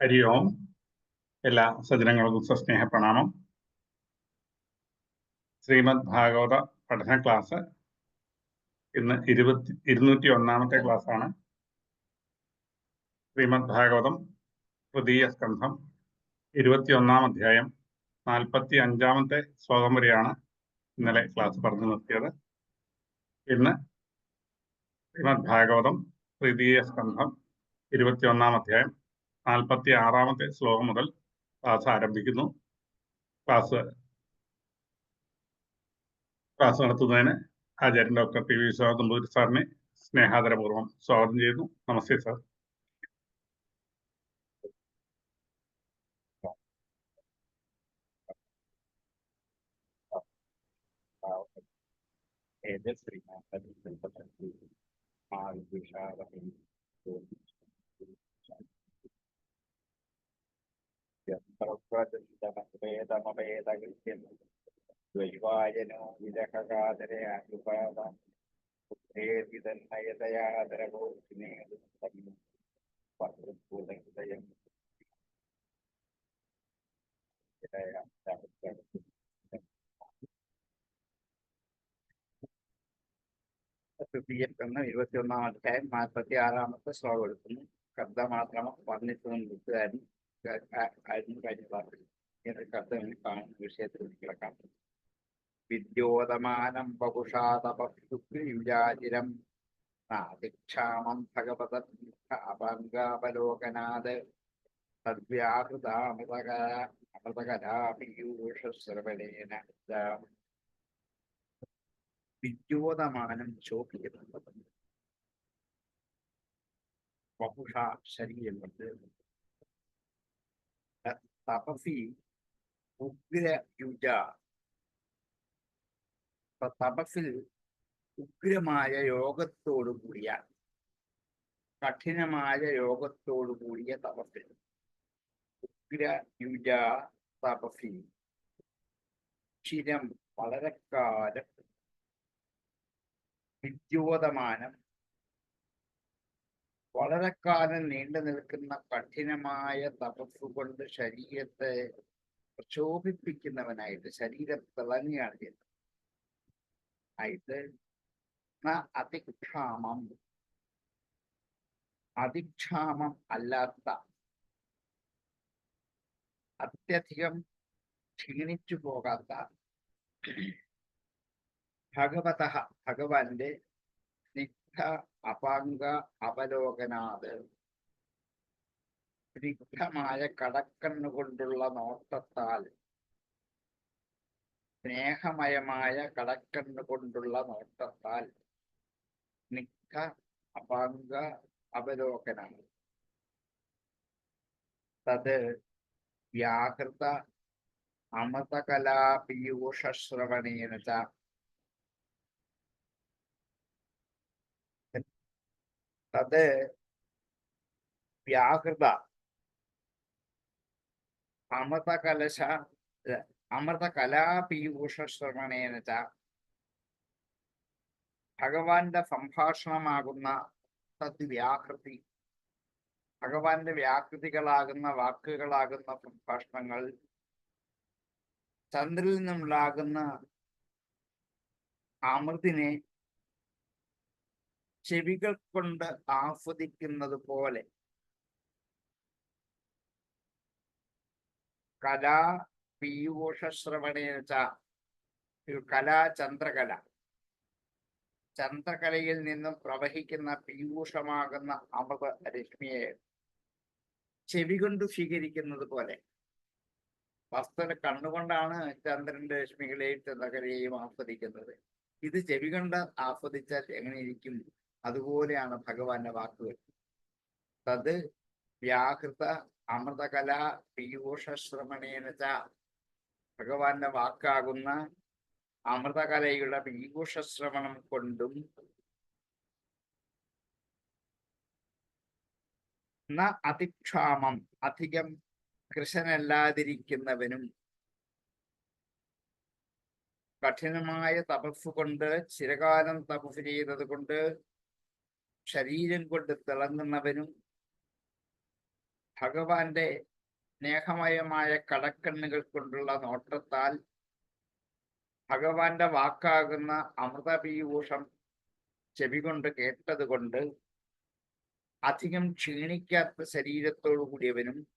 ഹരി ഓം. എല്ലാ സജ്ജനങ്ങൾക്കും സസ്നേഹ പ്രണാമം. ശ്രീമദ് ഭാഗവത പഠന ക്ലാസ് ഇന്ന് 201ാമത്തെ ക്ലാസ്സാണ്. ശ്രീമദ് ഭാഗവതം തൃതീയ സ്കന്ധം 21ാം അധ്യായം 45ാമത്തെ ശ്ലോകം വരെയാണ് ഇന്നലെ ക്ലാസ് പറഞ്ഞു നിർത്തിയത്. ഇന്ന് ശ്രീമദ് ഭാഗവതം തൃതീയ സ്കന്ധം 21ാം അധ്യായം 46ാമത്തെ ശ്ലോകം മുതൽ ക്ലാസ് ആരംഭിക്കുന്നു. ക്ലാസ് നടത്തുന്നതിന് ആചാര്യൻ ഡോക്ടർ പി വി വിശ്വനാഥ് സാറിനെ സ്നേഹാദരപൂർവ്വം സ്വാഗതം ചെയ്യുന്നു. നമസ്തേ സാർ. ദ്വൈവായനോ വിരഹകാതരെ അനുപാത തൃതീയസ്കന്ധം 21ാം അധ്യായം 46ാമത്തെ ശ്ലോകം എടുക്കുന്നു. ശബ്ദമാത്രമ വർണ്ണിച്ചതും ബുദ്ധാരും കഴിഞ്ഞ ക്ലാസ്സിൽ ശബ്ദം കാണുന്ന വിഷയത്തിൽ കിടക്കാം. വിദ്യോതമാനം ബഹുഷാതപുരാചിരം നാദിക്ഷാമം ഭഗവത അപങ്കാവലോകനാത് തദ്വ്യാഹൃതാമൃതകരാപീയൂഷശ്രവണേന വിദ്യോതമാനം ശോഭിക്കുന്നത് ബഹുഷ ശരീരം കൊണ്ട് തപസി ഉഗ്രയുജ തപസ്സിൽ ഉഗ്രമായ യോഗത്തോടു കൂടിയ കഠിനമായ യോഗത്തോടു കൂടിയ തപസ്സിൽ ഉഗ്രയുജ തപസി ചിരം വളരെ കാലം വിദ്യോതമാനം വളരെ കാലം നീണ്ടു നിൽക്കുന്ന കഠിനമായ തപസ് കൊണ്ട് ശരീരത്തെ പ്രക്ഷോഭിപ്പിക്കുന്നവനായിട്ട് ശരീരം തിളങ്ങുകയാണ് ചെയ്യുന്നത്. ആയിട്ട് അതിക്ഷാമം അല്ലാത്ത അത്യധികം ക്ഷീണിച്ചു പോകാത്ത ഭഗവാന്റെ സ്നിഗ്ധ അപാംഗ അവലോകനാത് സ്നിഗ്ധമായ കടക്കണ്ണുകൊണ്ടുള്ള നോട്ടത്താൽ സ്നേഹമയമായ കടക്കണ്ണുകൊണ്ടുള്ള നോട്ടത്താൽ സ്നിഗ്ധ അപാംഗ അവലോകനാണ്. തത് വ്യാഹൃത അമൃതകലാപീയൂഷശ്രവണേന തത് വ്യാഹൃത അമൃതകലാപീയൂഷശ്രവണേന ഭഗവാന്റെ സംഭാഷണമാകുന്ന തദ്വ്യാഹൃതി ഭഗവാന്റെ വ്യാകൃതികളാകുന്ന വാക്കുകളാകുന്ന സംഭാഷണങ്ങൾ ചന്ദ്രനിൽ നിന്നുണ്ടാകുന്ന അമൃതിനെ ചെവികൾ കൊണ്ട് ആസ്വദിക്കുന്നത് പോലെ കലാ പീയൂഷശ്രവണേന ചന്ദ്രകലയിൽ നിന്നും പ്രവഹിക്കുന്ന പീയൂഷമാകുന്ന അമൃത രശ്മിയെ ചെവി കൊണ്ട് സ്വീകരിക്കുന്നത് പോലെ വസ്തുത കണ്ണുകൊണ്ടാണ് ചന്ദ്രന്റെ രശ്മികളെയും ചന്ദ്രകലയെയും ആസ്വദിക്കുന്നത്. ഇത് ചെവി കൊണ്ട് ആസ്വദിച്ചാൽ എങ്ങനെയിരിക്കും? അതുപോലെയാണ് ഭഗവാന്റെ വാക്കുകൾ. തത് വ്യാഹൃത അമൃതകല പീയൂഷശ്രവണേന ഭഗവാന്റെ വാക്കാകുന്ന അമൃതകലയുടെ പീയൂഷശ്രവണം കൊണ്ടും അതിക്ഷാമം അധികം കൃശനല്ലാതിരിക്കുന്നവനും കഠിനമായ തപസ് കൊണ്ട് ചിരകാലം തപസ് ചെയ്തത് കൊണ്ട് ശരീരം കൊണ്ട് തിളങ്ങുന്നവനും ഭഗവാന്റെ സ്നേഹമയമായ കടക്കണ്ണുകൾ കൊണ്ടുള്ള നോട്ടത്താൽ ഭഗവാന്റെ വാക്കാകുന്ന അമൃതപീയൂഷം ചെവി കൊണ്ട് കേട്ടത് കൊണ്ട് അധികം ക്ഷീണിക്കാത്ത ശരീരത്തോടു കൂടിയവനും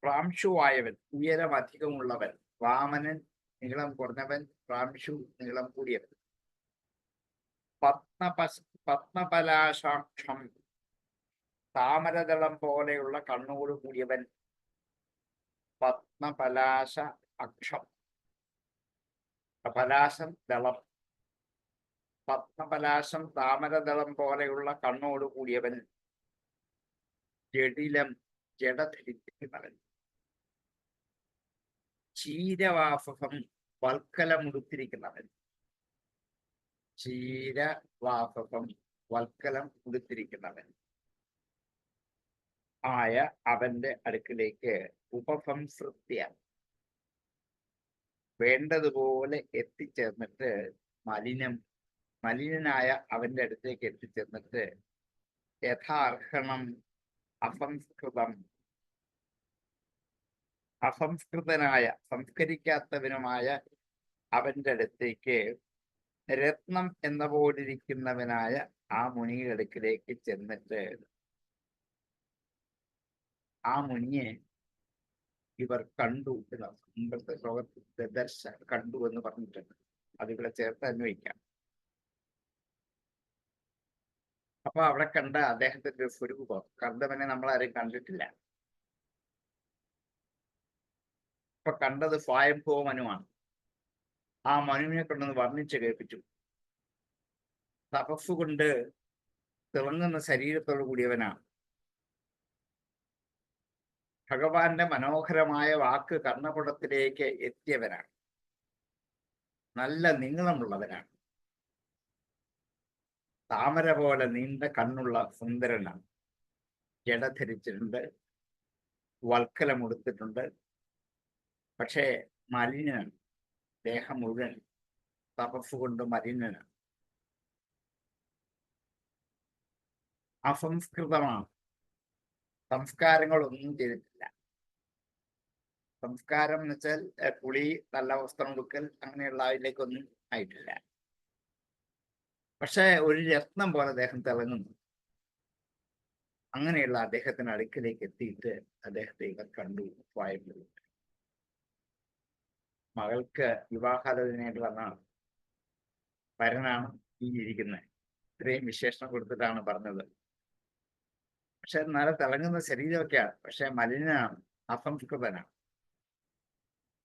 പ്രാംശുവായവൻ, ഉയരം അധികമുള്ളവൻ. വാമനൻ നീളം കുറഞ്ഞവൻ, പ്രാംശു നീളം കൂടിയവൻ. പത്മപലാശാക്ഷം, താമരദളം പോലെയുള്ള കണ്ണോട് കൂടിയവൻ. പത്മപലാശ അക്ഷം, പലാശം ദളം. പത്മപലാശം താമരദളം പോലെയുള്ള കണ്ണോട് കൂടിയവൻ. ജഡിലം, ജഡ ധരിച്ചിരിക്കുന്നവൻ. ചീരവാഫം, വൽക്കലമുടുത്തിരിക്കുന്നവൻ. ചീരവാഫം, വൽക്കലം ഉടുത്തിരിക്കുന്നവൻ ആയ അവന്റെ അടുക്കിലേക്ക് ഉപസംസൃത്യ, വേണ്ടതുപോലെ എത്തിച്ചേർന്നിട്ട് മലിനനായ അവന്റെ അടുത്തേക്ക് എത്തിച്ചേർന്നിട്ട് യഥാർഹണം അസംസ്കൃതനായ സംസ്കരിക്കാത്തവനുമായ അവന്റെ അടുത്തേക്ക് രത്നം എന്ന പോലിരിക്കുന്നവനായ ആ മുനിയുടെ അടുക്കിലേക്ക് ചെന്നിട്ട് ആ മുനിയെ ഇവർ കണ്ടു എന്ന് മുമ്പത്തെ ശ്ലോകത്തിൽ ദർശ കണ്ടു എന്ന് പറഞ്ഞിട്ടുണ്ട്. അതിവിടെ ചേർത്ത് അന്വയിക്കാം. അപ്പൊ അവിടെ കണ്ട അദ്ദേഹത്തിന്റെ സ്വരൂപം, കർദവനെ നമ്മൾ ആരും കണ്ടിട്ടില്ല. ഇപ്പൊ കണ്ടത് സ്വയംഭൂ മനുവാണ്. ആ മനുവിനെ കൊണ്ടൊന്ന് വർണ്ണിച്ച് കേൾപ്പിച്ചു. തപസ് കൊണ്ട് തിളങ്ങുന്ന ശരീരത്തോടു കൂടിയവനാണ്. ഭഗവാന്റെ മനോഹരമായ വാക്ക് കർണപുടത്തിലേക്ക് എത്തിയവനാണ്. നല്ല നീളമുള്ളവനാണ്. താമര പോലെ നീണ്ട കണ്ണുള്ള സുന്ദരനാണ്. ജട ധരിച്ചിട്ടുണ്ട്, വൽക്കലമുടുത്തിട്ടുണ്ട്. പക്ഷേ മലിനനാണ്. ദേഹം മുഴുവൻ തപസ് കൊണ്ട് മലിനനാണ്. അസംസ്കൃതമാണ്. സംസ്കാരങ്ങളൊന്നും ചെയ്തിട്ടില്ല. സംസ്കാരം എന്ന് വെച്ചാൽ കുളി, നല്ല വസ്ത്രം ഉടുക്കൽ, അങ്ങനെയുള്ള അതിലേക്കൊന്നും ആയിട്ടില്ല. പക്ഷെ ഒരു രത്നം പോലെ അദ്ദേഹം തിളങ്ങുന്നു. അങ്ങനെയുള്ള അദ്ദേഹത്തിന് അടുക്കിലേക്ക് എത്തിയിട്ട് അദ്ദേഹത്തെ ഇവർ കണ്ടു. സ്വയംഭൂ മകൾക്ക് വിവാഹാലോചനയായിട്ട് വന്നാണ്. വരനാണ് ഈ ഇരിക്കുന്നത്. ഇത്രയും വിശേഷണം കൊടുത്തിട്ടാണ് പറഞ്ഞത്. പക്ഷെ നല്ല തിളങ്ങുന്ന ശരീരമൊക്കെയാണ്. പക്ഷെ മലിനാണ്, അസംസ്കൃതനാണ്.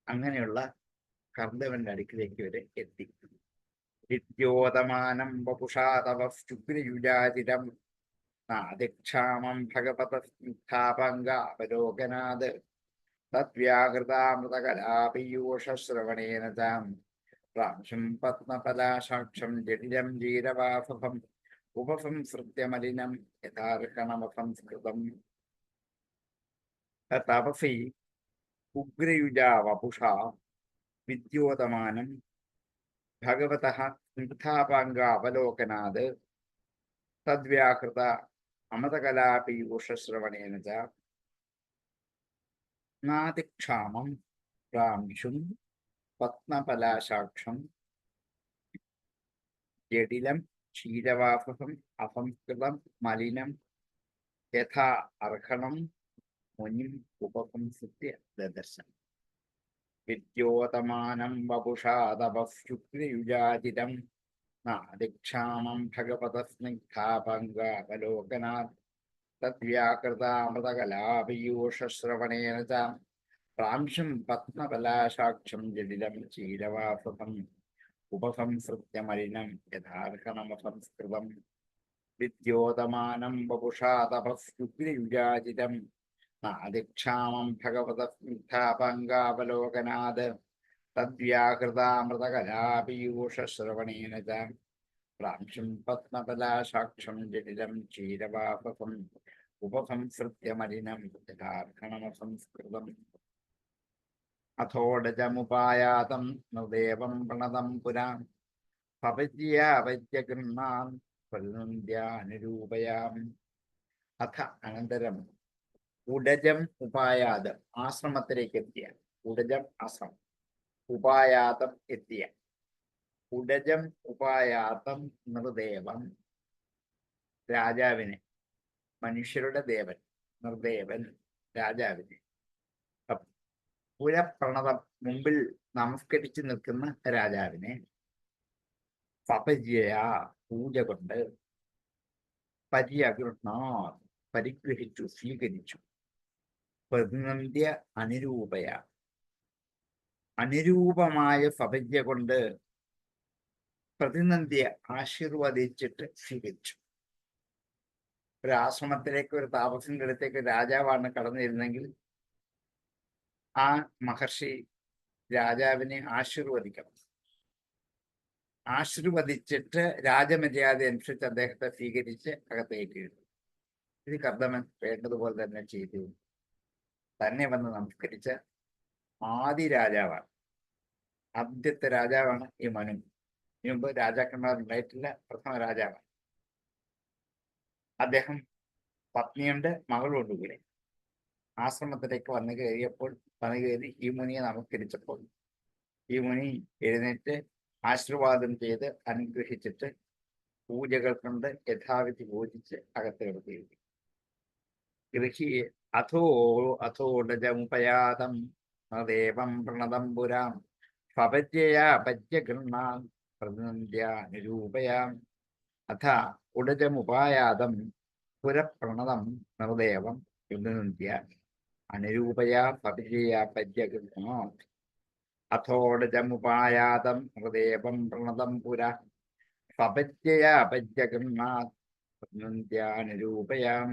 അങ്ങനെയുള്ള കർദവന്റെ അടുക്കിലേക്ക് വരെ എത്തി. വിദ്യോതമാനം വപുഷാതവസ്തുഗ്രയുജാതിരം നാദിക്ഷാമം ഭഗവതസ്മിത്ഥാപംഗാവലോകനാത് തദ്വ്യാകൃതാമൃതകലാപീയൂഷശ്രവണേന താം പ്രാംശും പത്മപലാശാക്ഷം ജഡിലം ജീരവാഫം ഉപസംസൃത്യമലിനം യഥാർഹണമസംസ്കൃതം. തപസി ഉഗ്രയുജാ വപുഷാ വിദ്യോതമാനം ഭഗവതഃ സ്നിഗ്ധാപാംഗാവലോകനാത് തദ്വ്യാകൃത അമൃതകലാപീയൂഷശ്രവണേന ച നാതിക്ഷാമം പ്രാംശും പത്മപലാശാക്ഷം ജഡിലം ക്ഷീരവാഫം അസംസ്കൃതം മലിനം യഥാ അർഹണം മുനിം ഉപസംസൃത്യ ദദർശ. വിദ്യോതമാനം വപുഷാ തപസ്യുഗ്രയുജാതിരം നാദിക്ഷാമം ഭഗവതസ്നിഗ്ധാപംഗാവലോകനാത് തദ്വ്യാകൃതാമൃതകലാപീയൂഷശ്രവണേന ച പ്രാംശും പത്മപലാശാക്ഷം ജഡിലം ക്ഷീരവാഫം ഉപസംസൃത്യമലിനം യഥാർഹണമസംസ്കൃതം. വിദ്യോതമാനം വപുഷാ തപസ്യുഗ്രയുജാതിരം നാദിക്ഷാമം ഭഗവതസ്നിഗ്ധാപംഗാവലോകനാത് തദ്വ്യാകൃതാമൃതകലാപീയൂഷശ്രവണേന ച പ്രാംശും പത്മപലാശാക്ഷം ജഡിലം ക്ഷീരവാഫം ഉപസംസൃത്യമലിനം യഥാർഹണമസംസ്കൃതം. അഥോടജമുപായാതം നൃദേവം പ്രണതം പുരാ പവജ്യാവജ്യഗൃഹാൻ പ്രതിനന്ദ്യ അനുരൂപയാം. അഥ അനന്തരം ഉടജം ഉപായാതം ആശ്രമത്തിലേക്ക് എത്തിയ, ഉടജം ആശ്രമം, ഉപായാതം എത്തിയ, ഉടജം ഉപായാതം നിർദേവം രാജാവിനെ, മനുഷ്യരുടെ ദേവൻ നിർദേവൻ രാജാവിനെ, പുരപ്രണതം മുമ്പിൽ നമസ്കരിച്ചു നിൽക്കുന്ന രാജാവിനെ, പപര്യ പൂജ കൊണ്ട്, പര്യഗൃഹാ പരിഗ്രഹിച്ചു സ്വീകരിച്ചു, പ്രതിനന്ദ്യ അനുരൂപയ അനുരൂപമായ പപര്യ കൊണ്ട് പ്രതിനന്ദ്യ ആശീർവദിച്ചിട്ട് സ്വീകരിച്ചു. ഒരു ആശ്രമത്തിലേക്ക്, ഒരു താപസിന്റെ അടുത്തേക്ക് രാജാവാണ് കടന്നിരുന്നെങ്കിൽ ആ മഹർഷി രാജാവിനെ ആശീർവദിക്കണം. ആശീർവദിച്ചിട്ട് രാജമര്യാദ അനുസരിച്ച് അദ്ദേഹത്തെ സ്വീകരിച്ച് അകത്തേക്ക് എഴുതും. ഇത് കർദമൻ വേണ്ടതുപോലെ തന്നെ ചെയ്തു. തന്നെ വന്ന് നമസ്കരിച്ച ആദ്യ രാജാവാണ്, ആദ്യത്തെ രാജാവാണ് ഈ മനു. മുമ്പ് രാജാക്കന്മാരുണ്ടായിട്ടില്ല, പ്രഥമ രാജാവാണ്. അദ്ദേഹം പത്നിയുണ്ട്, മകളുണ്ട് കൂടെ. ആശ്രമത്തിലേക്ക് വന്നു കയറി ഈ മുനിയെ നമസ്കരിച്ചപ്പോൾ ഈ മുനി എഴുന്നേറ്റ് ആശീർവാദം ചെയ്ത് അനുഗ്രഹിച്ചിട്ട് പൂജകൾ കൊണ്ട് യഥാവിധി പൂജിച്ച് അകത്ത് കിടത്തിയിരുന്നു. ഗൃഹി അഥോടജമുപയാതം ദേവം പ്രണതം പുരാം പപര്യയാ പര്യഗൃഹാൻ പ്രതിനന്ദ്യാനുരൂപയാം. അഥ ഉടജമുപായാതം പുരപ്രണതം നിർദേവം പ്രതിനന്ദ്യ അനുരൂപയാ പപര്യയാ പര്യഗൃഹാൻ. അഥോടജമുപായാതം ഹൃദേവം പ്രണതം പുര പപര്യയാ പര്യഗൃഹാൻ പ്രതിനന്ദ്യാനുരൂപയാം.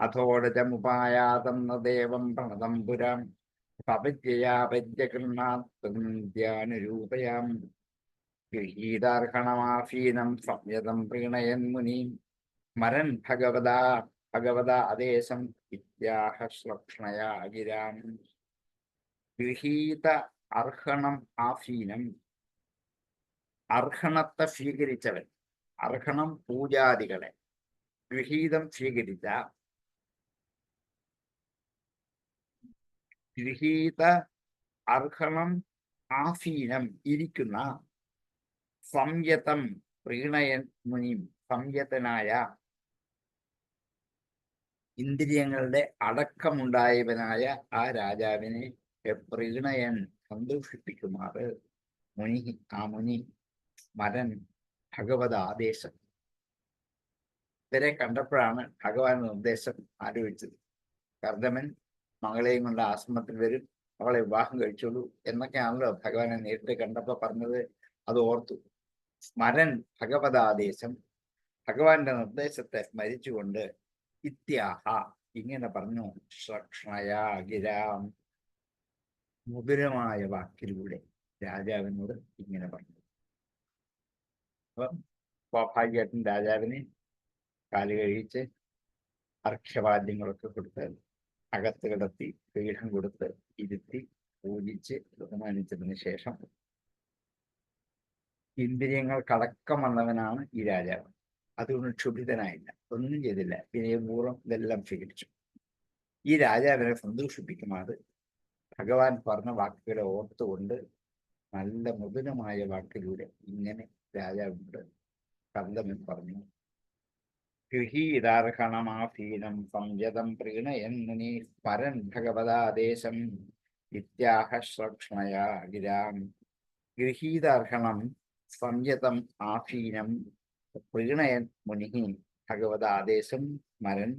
അഥോടജമുപായാതം നിർദേവം പ്രണതം പുരം പപര്യയാ പര്യഗൃഹാൻ പ്രതിനന്ദ്യാനുരൂപയാം. ഗൃഹീതാർഹണമാഫീനം സംയതം പ്രീണയൻ മുനി സ്മരൻ ഭഗവതാ ആദേശം വിദ്യാഹ ശ്ലക്ഷണയാ ഗിരാം. ഗൃഹീത അർഹണം ആഫീനം, അർഹണത്തെ സ്വീകരിച്ചവൻ, അർഹണം പൂജാദികളെ, ഗൃഹീതം സ്വീകരിച്ച, ഗൃഹീത അർഹണം ആഫീനം ഇരിക്കുന്ന, സംയതം പ്രീണയൻ മുനി സംയതനായ, ഇന്ദ്രിയങ്ങളുടെ അടക്കമുണ്ടായവനായ ആ രാജാവിനെ പ്രീണയൻ സന്തോഷിപ്പിക്കുമാറ് മുനി, ആ മുനി സ്മരൻ ഭഗവത് ആദേശം. ഇവരെ കണ്ടപ്പോഴാണ് ഭഗവാൻ നിർദ്ദേശം ആലോചിച്ചത്. കർദമൻ മകളെയും കൊണ്ട് ആശ്രമത്തിൽ വരും, അവളെ വിവാഹം കഴിച്ചോളൂ എന്നൊക്കെയാണല്ലോ ഭഗവാനെ നേരിട്ട് കണ്ടപ്പോൾ പറഞ്ഞത്. അത് ഓർത്തു. സ്മരൻ ഭഗവതാദേശം, ഭഗവാന്റെ നിർദ്ദേശത്തെ സ്മരിച്ചുകൊണ്ട് ഇത്യാഹ ഇങ്ങനെ പറഞ്ഞു. ശ്ലക്ഷണയാ ഗിരാം, മധുരമായ വാക്കിലൂടെ രാജാവിനോട് ഇങ്ങനെ പറഞ്ഞു. അപ്പം സ്വാഭാവികമായിട്ടും രാജാവിനെ കാല് കഴിച്ച് അർഘ്യവാദ്യങ്ങളൊക്കെ കൊടുത്ത് അകത്ത് കിടത്തി പീഠം കൊടുത്ത് ഇരുത്തി പൂജിച്ച് ബഹുമാനിച്ചതിന് ശേഷം, ഇന്ദ്രിയങ്ങൾ കടക്കം വന്നവനാണ് ഈ രാജാവ്. അതുകൊണ്ട് ക്ഷുഭിതനായില്ല, ഒന്നും ചെയ്തില്ല, വിനയപൂർവ്വം ഇതെല്ലാം സ്വീകരിച്ചു. ഈ രാജാവിനെ സന്തോഷിപ്പിക്കുമാറ് ഭഗവാൻ പറഞ്ഞ വാക്കുകളെ ഓർത്തുകൊണ്ട് നല്ല മൃദുലമായ വാക്കിലൂടെ ഇങ്ങനെ രാജാവിനോട് കർദമൻ പറഞ്ഞു. ഗൃഹീതാർഹണമാഫീനം സംയതം പ്രീണയൻ മുനി സ്മരൻ ഭഗവതാദേശം ഇത്യാഹ ശ്ലക്ഷണയാ ഗിരാം. ഗൃഹീതാർഹണം സംയതം ആഫീനം പ്രീണയൻ മുനി ഭഗവതാദേശം സ്മരൻ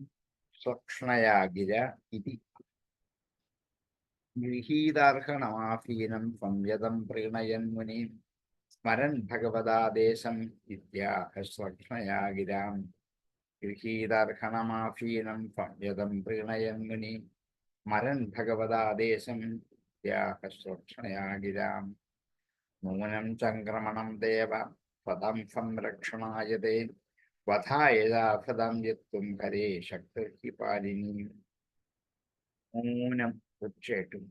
ശ്ലക്ഷണയാ ഗിര ഇതി. ഗൃഹീതാർഹണമാഫീനം സംയതം പ്രീണയൻ മുനി സ്മരൻ ഭഗവതാദേശം ഇത്യാഹ ശ്ലക്ഷണയാ ഗിരാം. ഗൃഹീതാർഹണമാഫീനം സംയതം പ്രീണയൻ മുനി സ്മരൻ ഭഗവതാദേശം ഇത്യാഹ ശ്ലക്ഷണയാ ഗിരാം. നൂനം ചംക്രമണം ദേവ പദം സംരക്ഷണായതേ വധായതാഫദം യത്വം ഹരേ ശക്തി പാലിനി. നൂനം തീർച്ചയായിട്ടും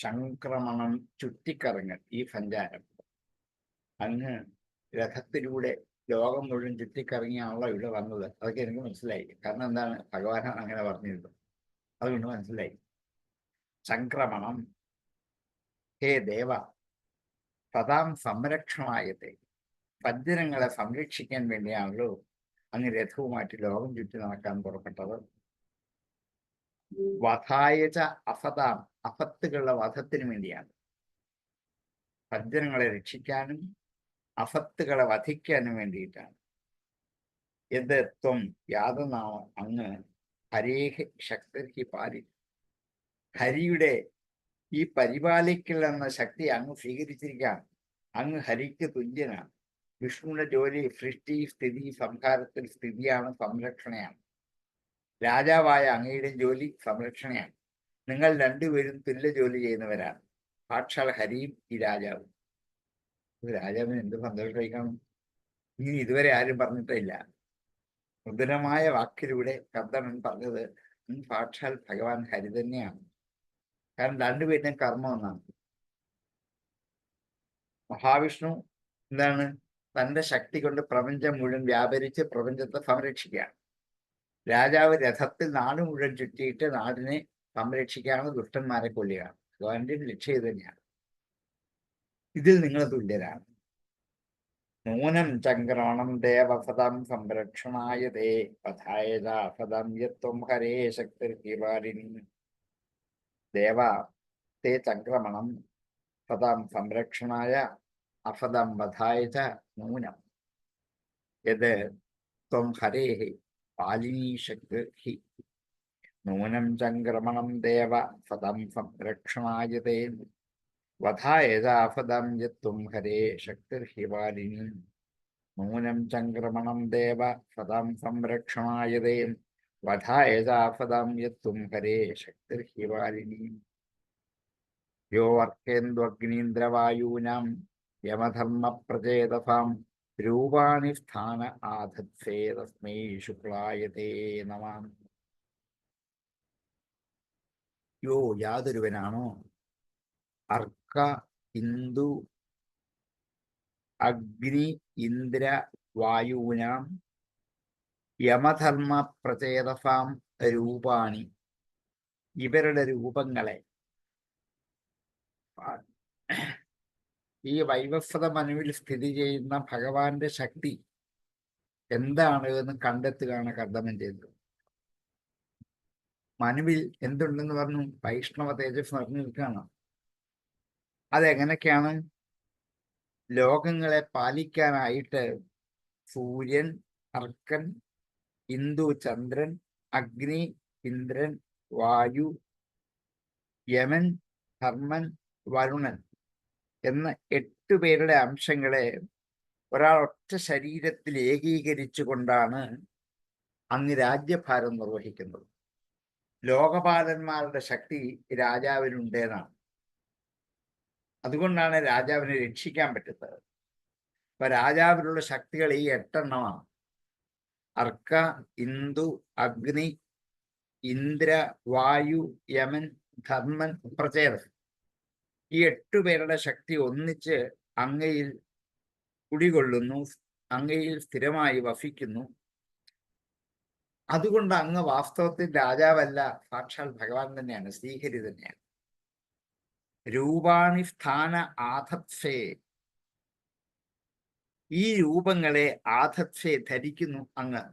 ചംക്രമണം ചുറ്റിക്കറങ്ങൽ, ഈ സഞ്ചാരം, അങ്ങ് രഥത്തിലൂടെ ലോകം മുഴുവൻ ചുറ്റിക്കറങ്ങിയാണല്ലോ ഇവിടെ വന്നത്. അതൊക്കെ എനിക്ക് മനസ്സിലായി. കാരണം എന്താണ്, ഭഗവാനാണ് അങ്ങനെ പറഞ്ഞിരുന്നത്. അതുകൊണ്ട് മനസ്സിലായി. സംക്രമണം ഹേ ദേവ സദാം സംരക്ഷണായത്തെ. സജ്ജനങ്ങളെ സംരക്ഷിക്കാൻ വേണ്ടിയാണല്ലോ അങ്ങ് രഥവുമായിട്ട് ലോകം ചുറ്റി നടക്കാൻ പുറപ്പെട്ടത്. വധായച അസതാം, അസത്തുകളുടെ വധത്തിന് വേണ്ടിയാണ്. സജ്ജനങ്ങളെ രക്ഷിക്കാനും അസത്തുകളെ വധിക്കാനും വേണ്ടിയിട്ടാണ്. എന്ത് ത്വം യാതൊന്നാമം അങ്ങ് ഹരേഹ് ശക്തി പാലി. ഹരിയുടെ ഈ പരിപാലിക്കൽ എന്ന ശക്തി അങ്ങ് സ്വീകരിച്ചിരിക്കുകയാണ്. അങ്ങ് ഹരിക്ക് തുല്യനാണ്. വിഷ്ണുവിന്റെ ജോലി സൃഷ്ടി, സ്ഥിതി, സംഹാരത്തിൽ സ്ഥിതിയാണ്, സംരക്ഷണയാണ്. രാജാവായ അങ്ങയുടെ ജോലി സംരക്ഷണയാണ്. നിങ്ങൾ രണ്ടുപേരും തുല്യ ജോലി ചെയ്യുന്നവരാണ്. സാക്ഷാൽ ഹരിയും ഈ രാജാവും. രാജാവിന് എന്ത് സന്തോഷിക്കണം. ഇനി ഇതുവരെ ആരും പറഞ്ഞിട്ടില്ല. മൃദുലമായ വാക്കിലൂടെ കർദമൻ പറഞ്ഞത് സാക്ഷാൽ ഭഗവാൻ ഹരി തന്നെയാണ്. കാരണം രണ്ടുപേരുടെയും കർമ്മം ഒന്നാണ്. മഹാവിഷ്ണു എന്താണ്, തന്റെ ശക്തി കൊണ്ട് പ്രപഞ്ചം മുഴുവൻ വ്യാപരിച്ച് പ്രപഞ്ചത്തെ സംരക്ഷിക്കുകയാണ്. രാജാവ് രഥത്തിൽ നാട് മുഴുവൻ ചുറ്റിയിട്ട് നാടിനെ സംരക്ഷിക്കുകയാണ്, ദുഷ്ടന്മാരെ കൊല്ലുകയാണ്. ഭഗവാന്റെ ലക്ഷ്യം ഇത് തന്നെയാണ്. ഇതിൽ നിങ്ങൾ തുല്യരാണ്. നൂനം ചക്രമണം ദേവസദം സംരക്ഷണായ തേ പഥായതാഫദം യത്വം ഹരേ ശക്തിർഹിവാരിണി. ദേവ തേ ചക്രമണം സദാം സംരക്ഷണായ അഫദം വധായ ച നൂനം യത് ത്വം ഹരേഃ പാലിനീ ശക്തി. നൂനം ചക്രമണം ദേവ സദം സംരക്ഷണായ തേ വധായ ചാഫദം യത്വം ഹരേ ശക്തിർഹിവാരിണി. നൂനം ചക്രമണം ദേവ സദം സംരക്ഷണായ തേ വധായ ചാഫദം യത്വം ഹരേ ശക്തിർഹിവാരിണി. യോ വർക്കേന്ദ്വഗ്നീന്ദ്രവായൂനാം യമധർമ്മ പ്രചേതസാം രൂപാണി സ്ഥാന ആധത്സേ തസ്മൈ ശുക്ലായ തേ നമഃ. യോ യാതൊരുവനാണോ അർക്ക, ഇന്ദു, അഗ്നി, ഇന്ദ്ര, വായൂനാം യമധർമ്മ പ്രചേതസാം രൂപാണി, ഇവരുടെ രൂപങ്ങളെ, ഈ വൈവസ്വത മനുവിൽ സ്ഥിതി ചെയ്യുന്ന ഭഗവാന്റെ ശക്തി എന്താണ് എന്ന് കണ്ടെത്തുകയാണ് കർദമൻ ചെയ്തത്. മനുവിൽ എന്തുണ്ടെന്ന് പറഞ്ഞു? വൈഷ്ണവ തേജസ് നിറഞ്ഞു നിൽക്കുകയാണ്. അതെങ്ങനെയൊക്കെയാണ്? ലോകങ്ങളെ പാലിക്കാനായിട്ട് സൂര്യൻ, അർക്കൻ, ഇന്ദു, ചന്ദ്രൻ, അഗ്നി, ഇന്ദ്രൻ, വായു, യമൻ, ധർമ്മൻ, വരുണൻ എന്ന 8 പേരുടെ അംശങ്ങളെ ഒരാൾ ഒറ്റ ശരീരത്തിൽ ഏകീകരിച്ചു കൊണ്ടാണ് അങ്ങ് രാജ്യഭാരം നിർവഹിക്കുന്നത്. ലോകപാലന്മാരുടെ ശക്തി രാജാവിനുണ്ടേന്നാണ്. അതുകൊണ്ടാണ് രാജാവിനെ രക്ഷിക്കാൻ പറ്റുന്നത്. അപ്പൊ രാജാവിനുള്ള ശക്തികൾ ഈ 8 എണ്ണമാണ്. അർക്ക, ഇന്ദു, അഗ്നി, ഇന്ദ്ര, വായു, യമൻ, ധർമ്മൻ, പ്രചേതസ്. ഈ 8 പേരുടെ ശക്തി ഒന്നിച്ച് അങ്ങയിൽ കുടികൊള്ളുന്നു, അങ്ങയിൽ സ്ഥിരമായി വസിക്കുന്നു. അതുകൊണ്ട് അങ്ങ് വാസ്തവത്തിൽ രാജാവല്ല, സാക്ഷാൽ ഭഗവാൻ തന്നെയാണ്, ശ്രീഹരി തന്നെയാണ്. രൂപാണി സ്ഥാന ആധത്സേ, ഈ രൂപങ്ങളെ ആധത്സേ ധരിക്കുന്നു അങ്ങ്.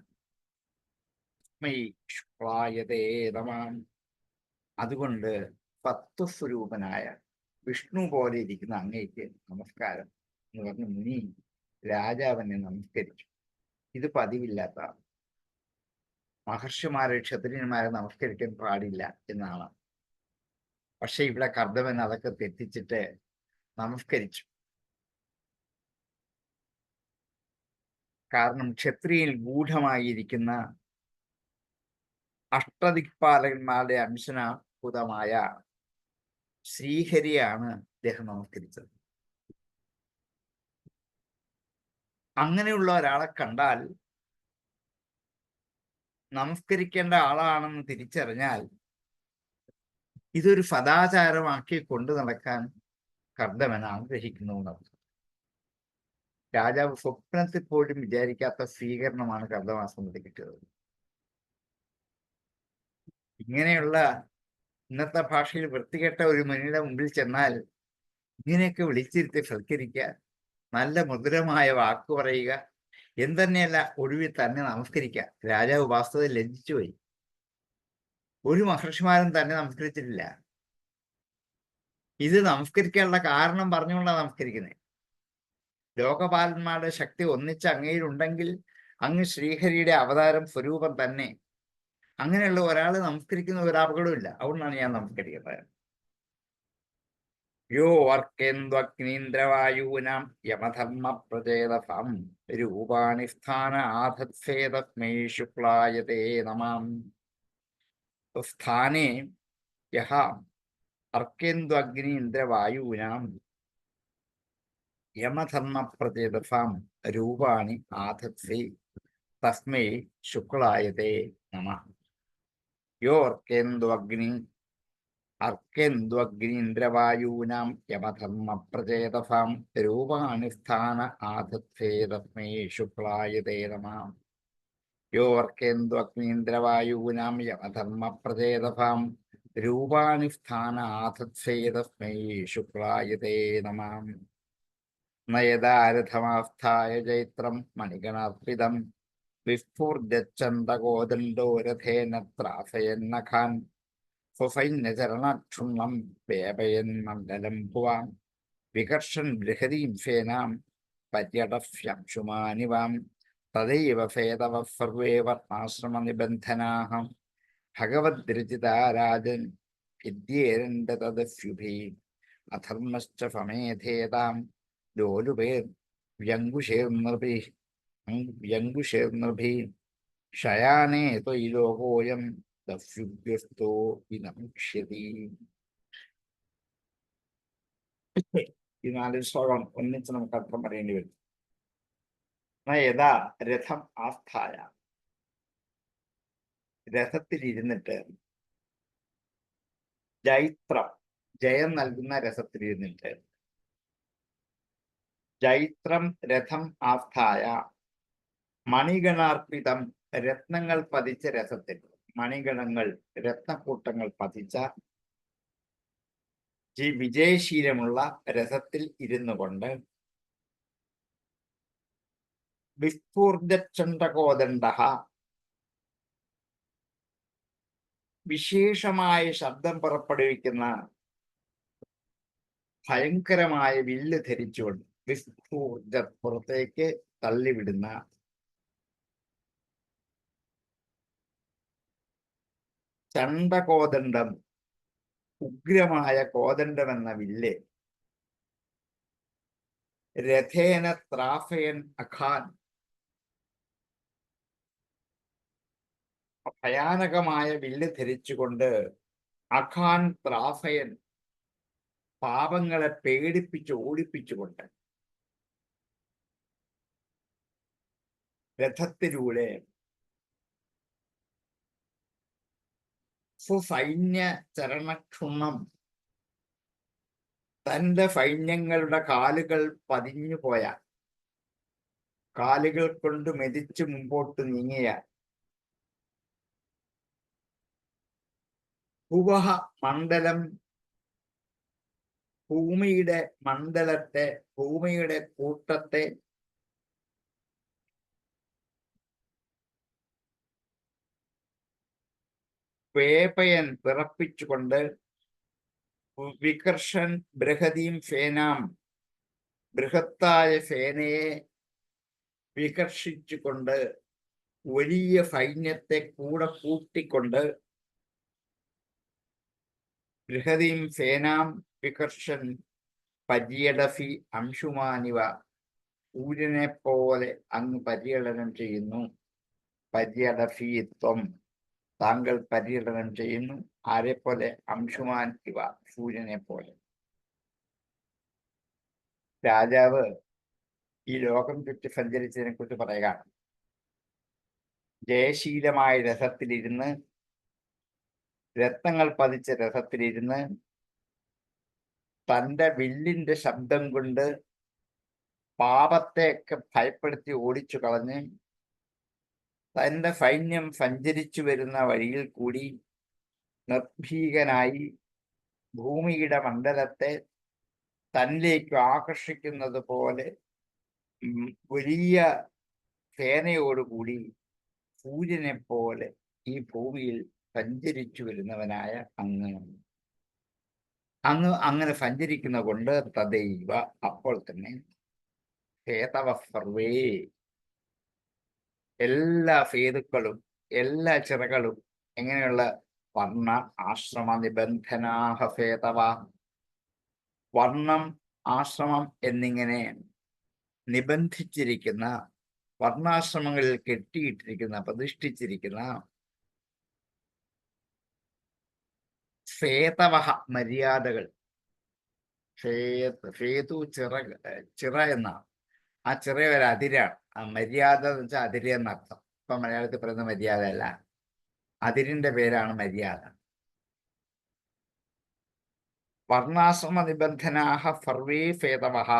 അതുകൊണ്ട് തത്വസ്വരൂപനായ വിഷ്ണു പോലെ ഇരിക്കുന്ന അങ്ങയ്ക്ക് നമസ്കാരം എന്ന് പറഞ്ഞ് മുനി രാജാവിനെ നമസ്കരിച്ചു. ഇത് പതിവില്ലാത്തതാണ്. മഹർഷിമാരെ, ക്ഷത്രിയന്മാരെ നമസ്കരിക്കാൻ പാടില്ല എന്നാണ്. പക്ഷെ ഇവിടെ കർദമൻ അതൊക്കെ തെറ്റിച്ചിട്ട് നമസ്കരിച്ചു. കാരണം ക്ഷത്രിയയിൽ ഗൂഢമായിരിക്കുന്ന അഷ്ടദിക്പാലകന്മാരുടെ അംശനാഭൂതമായ ശ്രീഹരിയാണ് അദ്ദേഹം നമസ്കരിച്ചത്. അങ്ങനെയുള്ള ഒരാളെ കണ്ടാൽ, നമസ്കരിക്കേണ്ട ആളാണെന്ന് തിരിച്ചറിഞ്ഞാൽ ഇതൊരു സദാചാരമാക്കി കൊണ്ടു നടക്കാൻ കർദമൻ ആഗ്രഹിക്കുന്നു. രാജാവ് സ്വപ്നത്തിൽ പോലും വിചാരിക്കാത്ത സ്വീകരണമാണ് കർദമാസനത്തിൽ കിട്ടിയത്. ഇങ്ങനെയുള്ള ഇന്നത്തെ ഭാഷയിൽ വൃത്തികെട്ട ഒരു മുനിയുടെ മുമ്പിൽ ചെന്നാൽ ഇങ്ങനെയൊക്കെ വിളിച്ചിരുത്തി സൽക്കരിക്കുക, നല്ല മധുരമായ വാക്ക് പറയുക, എന്തെന്നെയല്ല ഒടുവിൽ തന്നെ നമസ്കരിക്കുക. രാജാവ് വാസ്തവത്തിൽ ലജ്ജിച്ചുപോയി. ഒരു മഹർഷിമാരും തന്നെ നമസ്കരിച്ചിട്ടില്ല. ഇത് നമസ്കരിക്കാനുള്ള കാരണം പറഞ്ഞുകൊണ്ടാണ് നമസ്കരിക്കുന്നത്. ലോകപാലന്മാരുടെ ശക്തി ഒന്നിച്ച് അങ്ങയിലുണ്ടെങ്കിൽ അങ്ങ് ശ്രീഹരിയുടെ അവതാരം സ്വരൂപം തന്നെ. അങ്ങനെയുള്ള ഒരാൾ നമസ്കരിക്കുന്ന ഒരു അപകടമില്ല. അതുകൊണ്ടാണ് ഞാൻ നമസ്കരിക്കുന്നത്. യോ അർക്കേന്ദ്വഗ്നീന്ദ്രവായൂനാം യമധർമ്മ പ്രചേതസം രൂപാണി സ്ഥാന ആധത്സേതസ്മൈ ശുക്ലായതേ നമാം. സ്ഥാനേ യഹ അർക്കേന്ദ്വഗ്നീന്ദ്രവായൂനാം യമധർമ്മ പ്രചേതസാം രൂപാണി ആധത്സേ തസ്മൈ ശുക്ലായതേ നമഃ. യോ അർക്കേന്ദ്വഗ്നീന്ദ്രവായൂനാം യമധർമ്മ പ്രചേതസാം രൂപാണി സ്ഥാന ആധത്സേ തസ്മൈ ശുക്ലായതേ നമഃ. യോ അർക്കേന്ദ്വഗ്നീന്ദ്രവായൂനാം യമധർമ്മ പ്രചേതസാം രൂപാണി സ്ഥാന ആധത്സേ തസ്മൈ ശുക്ലായതേ നമഃ. നയദാരഥമാസ്ഥായ ചൈത്രം മണിഗണാർപ്പിതം വിസ്ഫുർജച്ഛന്തകോദണ്ഡോ രഥേന ത്രാസയന്നഖാൻ സ്വസൈന്യചരണക്ഷുണ്ണം വേപയൻ മണ്ഡലം ഭുവാം വികർഷൻ ബൃഹതീം സേനാം പര്യടഫ്യംശുമാനിവാം തദൈവ ഫേതവ സർവേ വർണ്ണാശ്രമനിബന്ധനാഃ ഭഗവദ്രചിതാരാജൻ വിദ്യേരണ്ട തദസ്യുഭി അധർമ്മശ്ച സമേധേതാം ലോലുപേർ വ്യങ്കുശേർനൃഭി ശയാനേ ത്വയി ലോകോയം ദസ്യുഭ്യസ്തോ വിനക്ഷ്യതി. ഈ 4 ശ്ലോകം ഒന്നിച്ച് നമുക്ക് അർത്ഥം പറയേണ്ടി വരും. യഥാ രഥം ആസ്ഥായ, രഥത്തിലിരുന്നിട്ട്, ജൈത്രം ജയം നൽകുന്ന രഥത്തിലിരുന്നിട്ട്, ജൈത്രം രഥം ആസ്ഥായ മണിഗണാർപ്പിതം രത്നങ്ങൾ പതിച്ച രഥത്തിൽ, മണിഗണങ്ങൾ രത്നക്കൂട്ടങ്ങൾ പതിച്ച വിജയശീലമുള്ള രഥത്തിൽ ഇരുന്നു കൊണ്ട് വിസ്ഫൂർജച്ഛണ്ടകോദണ്ഡ വിശേഷമായ ശബ്ദം പുറപ്പെടുവിക്കുന്ന ഭയങ്കരമായ വില്ല് ധരിച്ചുകൊണ്ട്, വിസ്ഫൂർജ പുറത്തേക്ക് തള്ളിവിടുന്ന, ചണ്ഡകോദണ്ഡം ഉഗ്രമായ കോദണ്ഡം എന്ന വില്ല്, രഥേന ത്രാഫയൻ അഖാൻ ഭയാനകമായ വില്ല് ധരിച്ചുകൊണ്ട്, അഖാൻ ത്രാഫയൻ പാപങ്ങളെ പേടിപ്പിച്ച് ഓടിപ്പിച്ചുകൊണ്ട് രഥത്തിലൂടെ സുസൈന്യ ചരണക്ഷുണ്ണം തന്റെ സൈന്യങ്ങളുടെ കാലുകൾ പതിഞ്ഞു പോയ, കാലുകൾ കൊണ്ട് മെതിച്ച് മുമ്പോട്ട് നീങ്ങിയ, ഭുവഃ മണ്ഡലം ഭൂമിയുടെ മണ്ഡലത്തെ, ഭൂമിയുടെ കൂട്ടത്തെ, വേപയൻ പിറപ്പിച്ചുകൊണ്ട്, വികർഷൻ ബൃഹതീം സേനാം ബൃഹത്തായ സേനയെ വികർഷിച്ചുകൊണ്ട്, വലിയ സൈന്യത്തെ കൂടെ കൂട്ടിക്കൊണ്ട്, ബൃഹതീം സേനാം വികർഷൻ പര്യടഫി അംശുമാനിവ സൂര്യനെ പോലെ അങ്ങ് പര്യടനം ചെയ്യുന്നു. പര്യടഫി ത്വം താങ്കൾ പര്യടനം ചെയ്യുന്നു. ആരെ പോലെ? അംശുമാൻ ഇവ സൂര്യനെ പോലെ. രാജാവ് ഈ ലോകം ചുറ്റി സഞ്ചരിച്ചതിനെ കുറിച്ച് പറയുകയാണ്. ജയശീലമായ രഥത്തിലിരുന്ന്, രത്നങ്ങൾ പതിച്ച രഥത്തിലിരുന്ന്, തൻ്റെ വില്ലിന്റെ ശബ്ദം കൊണ്ട് പാപത്തെയൊക്കെ ഭയപ്പെടുത്തി ഓടിച്ചു കളഞ്ഞ് തന്റെ സൈന്യം സഞ്ചരിച്ചു വരുന്ന വഴിയിൽ കൂടി നിർഭീകനായി ഭൂമിയുടെ മണ്ഡലത്തെ തന്നിലേക്ക് ആകർഷിക്കുന്നത് പോലെ വലിയ സേനയോടുകൂടി സൂര്യനെ പോലെ ഈ ഭൂമിയിൽ സഞ്ചരിച്ചു വരുന്നവനായ അങ്ങ് അങ്ങനെ സഞ്ചരിക്കുന്ന കൊണ്ട് തദൈവ അപ്പോൾ തന്നെ ഹേതവ സർവേ എല്ലാ സേതുക്കളും എല്ലാ ചിറകളും എങ്ങനെയുള്ള വർണ്ണ ആശ്രമ നിബന്ധനാഹ ഹേതവ വർണ്ണം ആശ്രമം എന്നിങ്ങനെ നിബന്ധിച്ചിരിക്കുന്ന വർണ്ണാശ്രമങ്ങളിൽ കെട്ടിയിട്ടിരിക്കുന്ന പ്രതിഷ്ഠിച്ചിരിക്കുന്ന ഫേതവഹ മര്യാദകൾ ഫേതു ചിറ എന്നാണ് ആ ചിറ ഒരു അതിരാണ് ആ മര്യാദ എന്ന് വെച്ചാൽ അതിര് എന്നർത്ഥം ഇപ്പൊ മലയാളത്തിൽ പറയുന്ന മര്യാദ അല്ല അതിരിന്റെ പേരാണ് മര്യാദ വർണ്ണാശ്രമ നിബന്ധനാഹ സർവേ ഫേതവഹ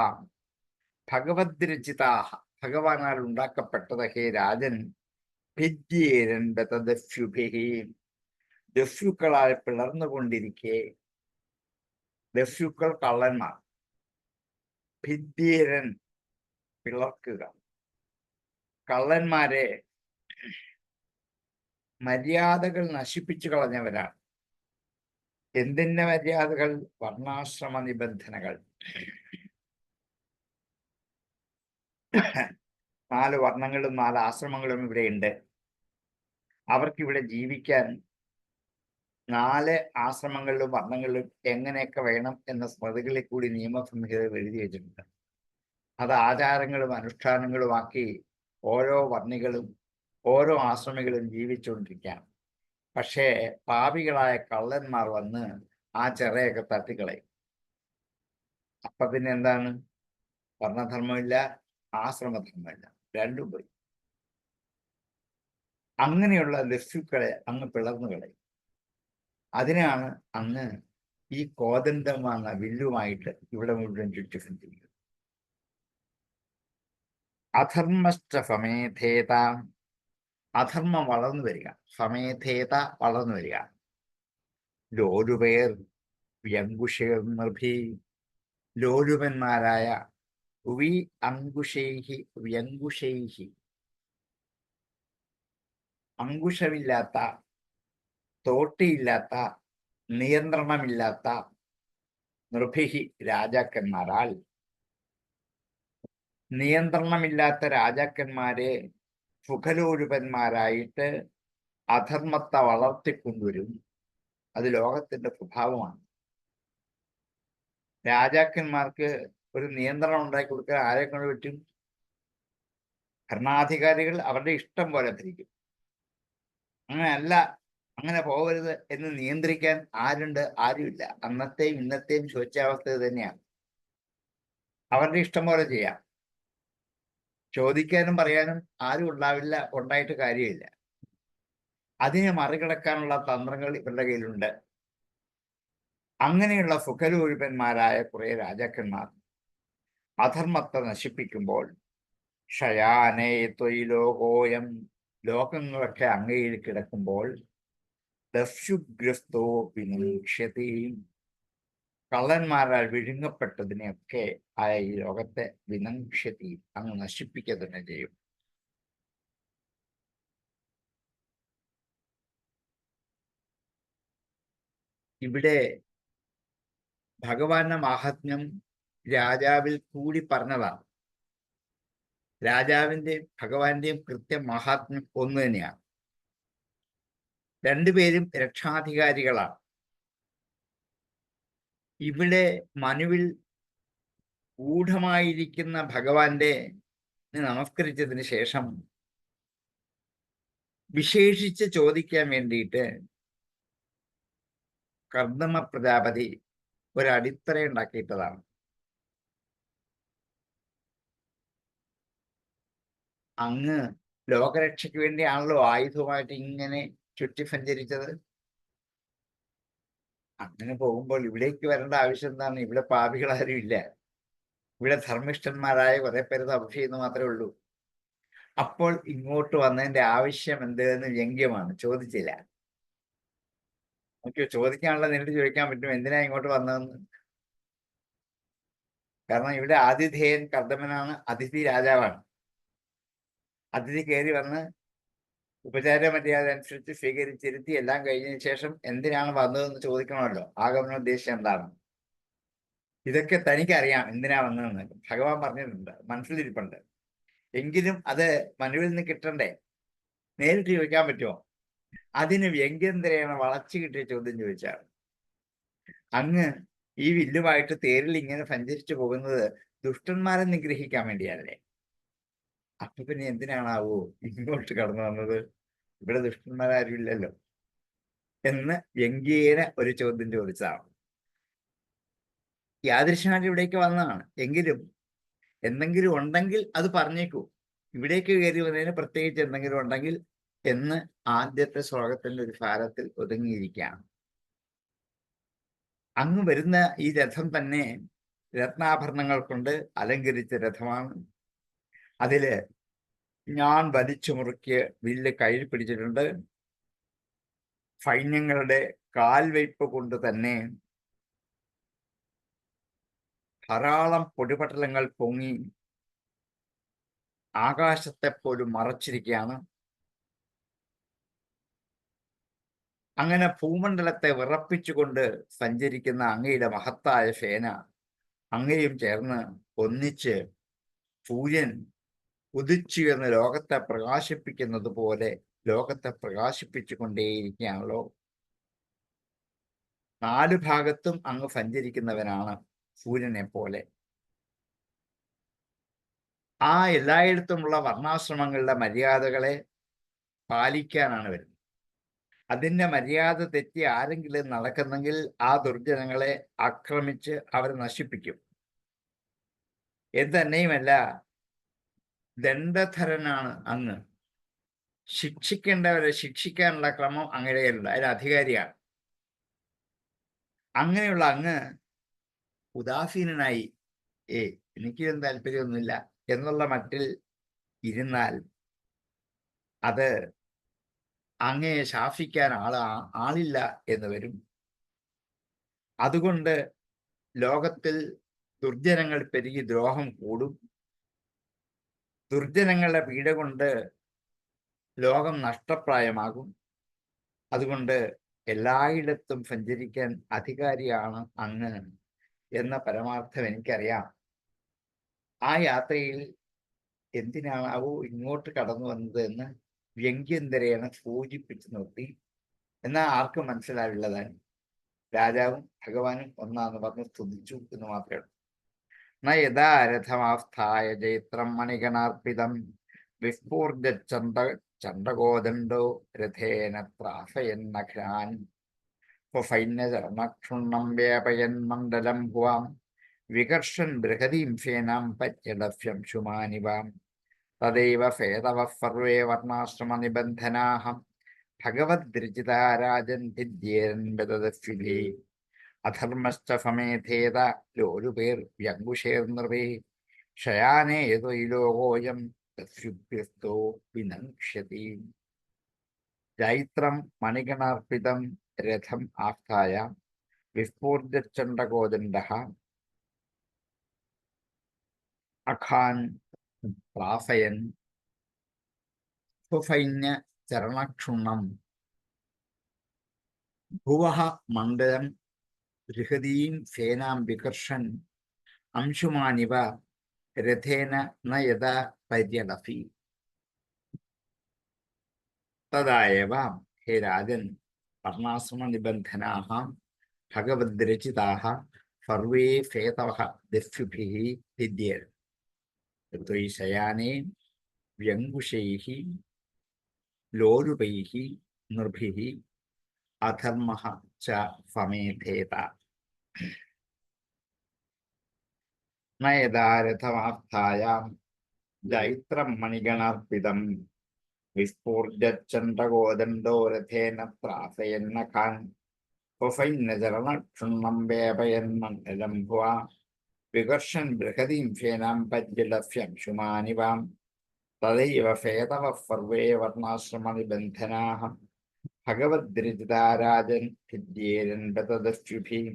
ഭഗവദ്രചിതാഹ ഭഗവാനാൽ ഉണ്ടാക്കപ്പെട്ടത് ഹേ രാജൻ ഭിദ്യേരൻ ബതദസ്യുഭിഹി ദസ്യുക്കളാൽ പിളർന്നുകൊണ്ടിരിക്കെ ദസ്യുക്കൾ കള്ളന്മാർ ഭിദ്യേരൻ പിളർക്കുക കള്ളന്മാരെ മര്യാദകൾ നശിപ്പിച്ചു കളഞ്ഞവരാണ് എന്തിന്റെ മര്യാദകൾ വർണ്ണാശ്രമ നിബന്ധനകൾ 4 വർണ്ണങ്ങളും 4 ആശ്രമങ്ങളും ഇവിടെയുണ്ട് അവർക്കിവിടെ ജീവിക്കാൻ 4 ആശ്രമങ്ങളിലും വർണ്ണങ്ങളിലും എങ്ങനെയൊക്കെ വേണം എന്ന സ്മൃതികളിൽ കൂടി നിയമസംഹിത എഴുതി വെച്ചിട്ടുണ്ട് അത് ആചാരങ്ങളും അനുഷ്ഠാനങ്ങളുമാക്കി ഓരോ വർണ്ണികളും ഓരോ ആശ്രമികളും ജീവിച്ചുകൊണ്ടിരിക്കുകയാണ് പക്ഷേ പാപികളായ കള്ളന്മാർ വന്ന് ആ ചിറയൊക്കെ തട്ടിക്കളയും അപ്പൊ പിന്നെ എന്താണ് വർണ്ണധർമ്മമില്ല ആശ്രമധർമ്മമില്ല രണ്ടും പോയി അങ്ങനെയുള്ള ലസ്യുക്കളെ അങ്ങ് പിളർന്നു കളയും അതിനാണ് അങ്ങ് ഈ കോദണ്ഡമെന്ന വില്ലുമായിട്ട് ഇവിടെ മുഴുവൻ ചുറ്റി സഞ്ചരിക്കുന്നത് അധർമ്മശ്ച സമേധേത അധർമ്മം വളർന്നു വരിക സമേധേത വളർന്നു വരിക ലോലുപേർ വ്യങ്കുഷേർ നൃഭി ലോലുപന്മാരായ വി അങ്കുശൈഹി വ്യങ്കുശൈഹി അങ്കുശമില്ലാത്ത തോട്ടിയില്ലാത്ത നിയന്ത്രണമില്ലാത്ത നൃഭിഹി രാജാക്കന്മാരാൽ നിയന്ത്രണമില്ലാത്ത രാജാക്കന്മാരെ സുഖലോലുപന്മാരായിട്ട് അധർമ്മത്തെ വളർത്തിക്കൊണ്ടുവരും അത് ലോകത്തിന്റെ സ്വഭാവമാണ് രാജാക്കന്മാർക്ക് ഒരു നിയന്ത്രണം ഉണ്ടാക്കി കൊടുക്കാൻ ആരെ കൊണ്ട് പറ്റും ഭരണാധികാരികൾ അവരുടെ ഇഷ്ടം പോലെ ധരിക്കും അങ്ങനെയല്ല അങ്ങനെ പോകരുത് എന്ന് നിയന്ത്രിക്കാൻ ആരുണ്ട് ആരുമില്ല അന്നത്തെയും ഇന്നത്തെയും ശോച്യാവസ്ഥ തന്നെയാണ് അവരുടെ ഇഷ്ടം പോലെ ചെയ്യാം ചോദിക്കാനും പറയാനും ആരും ഉണ്ടാവില്ല ഉണ്ടായിട്ട് കാര്യമില്ല അതിനെ മറികടക്കാനുള്ള തന്ത്രങ്ങൾ ഇവരുടെ കയ്യിലുണ്ട് അങ്ങനെയുള്ള സുഖരൂപന്മാരായ കുറെ രാജാക്കന്മാർ അധർമ്മത്തെ നശിപ്പിക്കുമ്പോൾ ക്ഷയാനേ ത്വയിലോകോയം ലോകങ്ങളൊക്കെ അങ്ങയിൽ കിടക്കുമ്പോൾ ദസ്യുഗ്രസ്തോ വിനക്ഷ്യതി കള്ളന്മാരാൽ വിഴുങ്ങപ്പെട്ടതിനെയൊക്കെ ആയ ഈ ലോകത്തെ വിനക്ഷ്യതി അങ്ങ് നശിപ്പിക്കുക തന്നെ ചെയ്യും ഇവിടെ ഭഗവാന്റെ മാഹാത്മ്യം രാജാവിൽ കൂടി പറഞ്ഞതാണ് രാജാവിന്റെയും ഭഗവാന്റെയും കൃത്യം മഹാത്മ്യം ഒന്ന് തന്നെയാണ് രണ്ടുപേരും രക്ഷാധികാരികളാണ് ഇവിടെ മനുവിൽ ഗൂഢമായിരിക്കുന്ന ഭഗവാന്റെ നമസ്കരിച്ചതിന് ശേഷം വിശേഷിച്ച് ചോദിക്കാൻ വേണ്ടിയിട്ട് കർദമ പ്രജാപതി ഒരടിത്തറ ഉണ്ടാക്കിയിട്ടതാണ് അങ്ങ് ലോകരക്ഷയ്ക്ക് വേണ്ടിയാണല്ലോ ആയുധമായിട്ട് ഇങ്ങനെ ചുറ്റി സഞ്ചരിച്ചത് അങ്ങനെ പോകുമ്പോൾ ഇവിടേക്ക് വരേണ്ട ആവശ്യം എന്താണ് ഇവിടെ പാപികളാരും ഇല്ല ഇവിടെ ധർമ്മിഷ്ഠന്മാരായ കുറെ പേര് തപസ് ചെയ്യുന്നു മാത്രമേ ഉള്ളൂ. അപ്പോൾ ഇങ്ങോട്ട് വന്നതിന്റെ ആവശ്യം എന്ത് എന്ന് വ്യംഗ്യമാണ്, ചോദിച്ചില്ല. നമുക്ക് ചോദിക്കാനുള്ള നേരിട്ട് ചോദിക്കാൻ പറ്റും, എന്തിനാ ഇങ്ങോട്ട് വന്നതെന്ന്. കാരണം ഇവിടെ ആതിഥേയൻ കർദമനാണ്, അതിഥി രാജാവാണ്. അതിഥി കയറി വന്ന് ഉപചാര മര്യാദ അനുസരിച്ച് സ്വീകരിച്ചിരുത്തി എല്ലാം കഴിഞ്ഞതിന് ശേഷം എന്തിനാണ് വന്നതെന്ന് ചോദിക്കണമല്ലോ. ആഗമന ഉദ്ദേശം എന്താണ്, ഇതൊക്കെ തനിക്കറിയാം എന്തിനാ വന്നതെന്ന് ഭഗവാൻ പറഞ്ഞിട്ടുണ്ട്, മനസ്സിലിരിപ്പുണ്ട്. എങ്കിലും അത് മനുവിൽ നിന്ന് കിട്ടണ്ടേ, നേരിട്ട് ചോദിക്കാൻ പറ്റുമോ? അതിന് വ്യംഗ്യന്തരേണ വളച്ചു കിട്ടിയ ചോദ്യം ചോദിച്ചാണ്. അങ്ങ് ഈ വില്ലുമായിട്ട് തേരിൽ ഇങ്ങനെ സഞ്ചരിച്ചു പോകുന്നത് ദുഷ്ടന്മാരെ നിഗ്രഹിക്കാൻ വേണ്ടിയല്ലേ? അപ്പൊ പിന്നെ എന്തിനാണാവോ ഇങ്ങോട്ട് കടന്നു വന്നത്? ഇവിടെ ദുഷ്ടന്മാരാരും ഇല്ലല്ലോ എന്ന് വ്യംഗ്യേന ഒരു ചോദ്യം ചോദിച്ചതാണ്. യാദൃശ്യമായിട്ട് ഇവിടേക്ക് വന്നതാണ്. എങ്കിലും എന്തെങ്കിലും ഉണ്ടെങ്കിൽ അത് പറഞ്ഞേക്കൂ, ഇവിടേക്ക് കയറി വന്നതിന് പ്രത്യേകിച്ച് എന്തെങ്കിലും ഉണ്ടെങ്കിൽ എന്ന് ആദ്യത്തെ ശ്ലോകത്തിന്റെ ഒരു ഭാരത്തിൽ ഒതുങ്ങിയിരിക്കുകയാണ്. അങ്ങ് വരുന്ന ഈ രഥം തന്നെ രത്നാഭരണങ്ങൾ കൊണ്ട് അലങ്കരിച്ച രഥമാണ്. അതില് ഞാൻ വലിച്ചു മുറുക്കിയ വില്ല് കയ്യിൽ പിടിച്ചിട്ടുണ്ട്. സൈന്യങ്ങളുടെ കാൽവയ്പ് കൊണ്ട് തന്നെ ധാരാളം പൊടിപടലങ്ങൾ പൊങ്ങി ആകാശത്തെ പോലും മറച്ചിരിക്കുകയാണ്. അങ്ങനെ ഭൂമണ്ഡലത്തെ വിറപ്പിച്ചുകൊണ്ട് സഞ്ചരിക്കുന്ന അങ്ങയുടെ മഹത്തായ സേന അങ്ങയും ചേർന്ന് ഒന്നിച്ച് സൂര്യൻ ഉദിച്ചുയർന്ന ലോകത്തെ പ്രകാശിപ്പിക്കുന്നത് പോലെ ലോകത്തെ പ്രകാശിപ്പിച്ചു കൊണ്ടേയിരിക്കുകയാണല്ലോ. 4 ഭാഗത്തും അങ്ങ് സഞ്ചരിക്കുന്നവനാണ് സൂര്യനെ പോലെ. ആ എല്ലായിടത്തുമുള്ള വർണ്ണാശ്രമങ്ങളുടെ മര്യാദകളെ പാലിക്കാനാണ് വരുന്നത്. അതിൻ്റെ മര്യാദ തെറ്റി ആരെങ്കിലും നടക്കുന്നെങ്കിൽ ആ ദുർജനങ്ങളെ ആക്രമിച്ച് അവരെ നശിപ്പിക്കും. എന്തുതന്നെയുമല്ല, ദണ്ഡധരനാണ് അങ്ങ്. ശിക്ഷിക്കേണ്ടവരെ ശിക്ഷിക്കാനുള്ള ക്രമം അങ്ങയുടെ കയ്യിലുണ്ട്, അതിന് അധികാരിയാണ്. അങ്ങനെയുള്ള അങ്ങ് ഉദാസീനനായി എനിക്കും താല്പര്യമൊന്നുമില്ല എന്നുള്ള മട്ടിൽ ഇരുന്നാൽ അത് അങ്ങയെ ശാസിക്കാൻ ആളില്ല എന്ന് വരും. അതുകൊണ്ട് ലോകത്തിൽ ദുർജനങ്ങൾ പെരുകി ദ്രോഹം കൂടും. ദുർജനങ്ങളുടെ പീഡ കൊണ്ട് ലോകം നഷ്ടപ്രായമാകും. അതുകൊണ്ട് എല്ലായിടത്തും സഞ്ചരിക്കാൻ അധികാരിയാണ് അങ്ങ് എന്ന പരമാർത്ഥം എനിക്കറിയാം. ആ യാത്രയിൽ എന്തിനാണാവോ ഇങ്ങോട്ട് കടന്നു വന്നത് എന്ന് വ്യംഗ്യന്തരേണ സൂചിപ്പിച്ചു നിർത്തി. എന്നാൽ ആർക്കും മനസ്സിലാവില്ലതാണ്. രാജാവും ഭഗവാനും ഒന്നാന്ന് പറഞ്ഞ് സ്തുതിച്ചു എന്ന് മാത്രമേ ഉള്ളൂ. ന യഥാ രഥമാസ്ഥായ ജൈത്രം മണിഗണാർപ്പിതം വിസ്ഫൂർജചണ്ഡകോദണ്ഡോ രഥേന ത്രാസയന്നഖ്രാൻ സ്വസൈന്യചരണക്ഷുണ്ണം വ്യാപയൻ മണ്ഡലം ഭുവാം വികർഷൻ ബൃഹതീം സേനാം പര്യടഭ്യം ശുമാനിവാം തദൈവ ഫേതവഃ സർവേ വർണ്ണാശ്രമനിബന്ധനാഹം ഭഗവദ്രചിതാ രാജൻ ഭിദ്യേരൻ ബദദസ്വിധേ അധർമ്മശ്ച സമേധേത ലോലുപേർ വ്യങ്കുശേർനൃപേ ശയാനേ യതൊയിലോകോയം തസ്യുഭ്യസ്തോ വിനങ്ഷ്യതി. ജൈത്രം മണിഗണാർപ്പിതം രഥം ആസ്ഥായ വിസ്ഫൂർജചണ്ഡകോദണ്ഡഃ അഖാൻ പ്രാസയൻ സ്വസൈന്യ ചരണക്ഷുണ്ണം ഭുവഃ മണ്ഡലം ബൃഹതീം സേനാം വികർഷൻ അംശുമാനിവ രഥേന ന യഥാ പര്യടഫി. തദായവ ഹേ രാജൻ വർണ്ണാശ്രമനിബന്ധനാഃ ഭഗവദ്രചിതാഃ സർവേ ഫേതവഃ ദസ്യുഭിഃ ഭിദ്യേർ ത്വയി ശയാനേ വ്യങ്കുശൈഃ ലോലുപൈഃ നൃഭിഃ അധർമ്മഃ ച സമേധേത. ന യഥാ രഥമാസ്ഥായ ജൈത്രം മണിഗണാർപ്പിതം വിസ്ഫൂർജചണ്ഡകോദണ്ഡോ രഥേന ത്രാസയന്നഖാൻ സ്വസൈന്യചരണക്ഷുണ്ണം വ്യാപയൻ മണ്ഡലം ഭുവാ വികർഷൻ ബൃഹതീം ഫേനാം പര്യലഭ്യംശുമാനിവാം തദൈവ ഫേതവ സർവേ വർണ്ണാശ്രമനിബന്ധനാഃ ഭഗവദ്രജിതാരാജൻ ഭിദ്യേരൻ ബതദസ്യുഭിः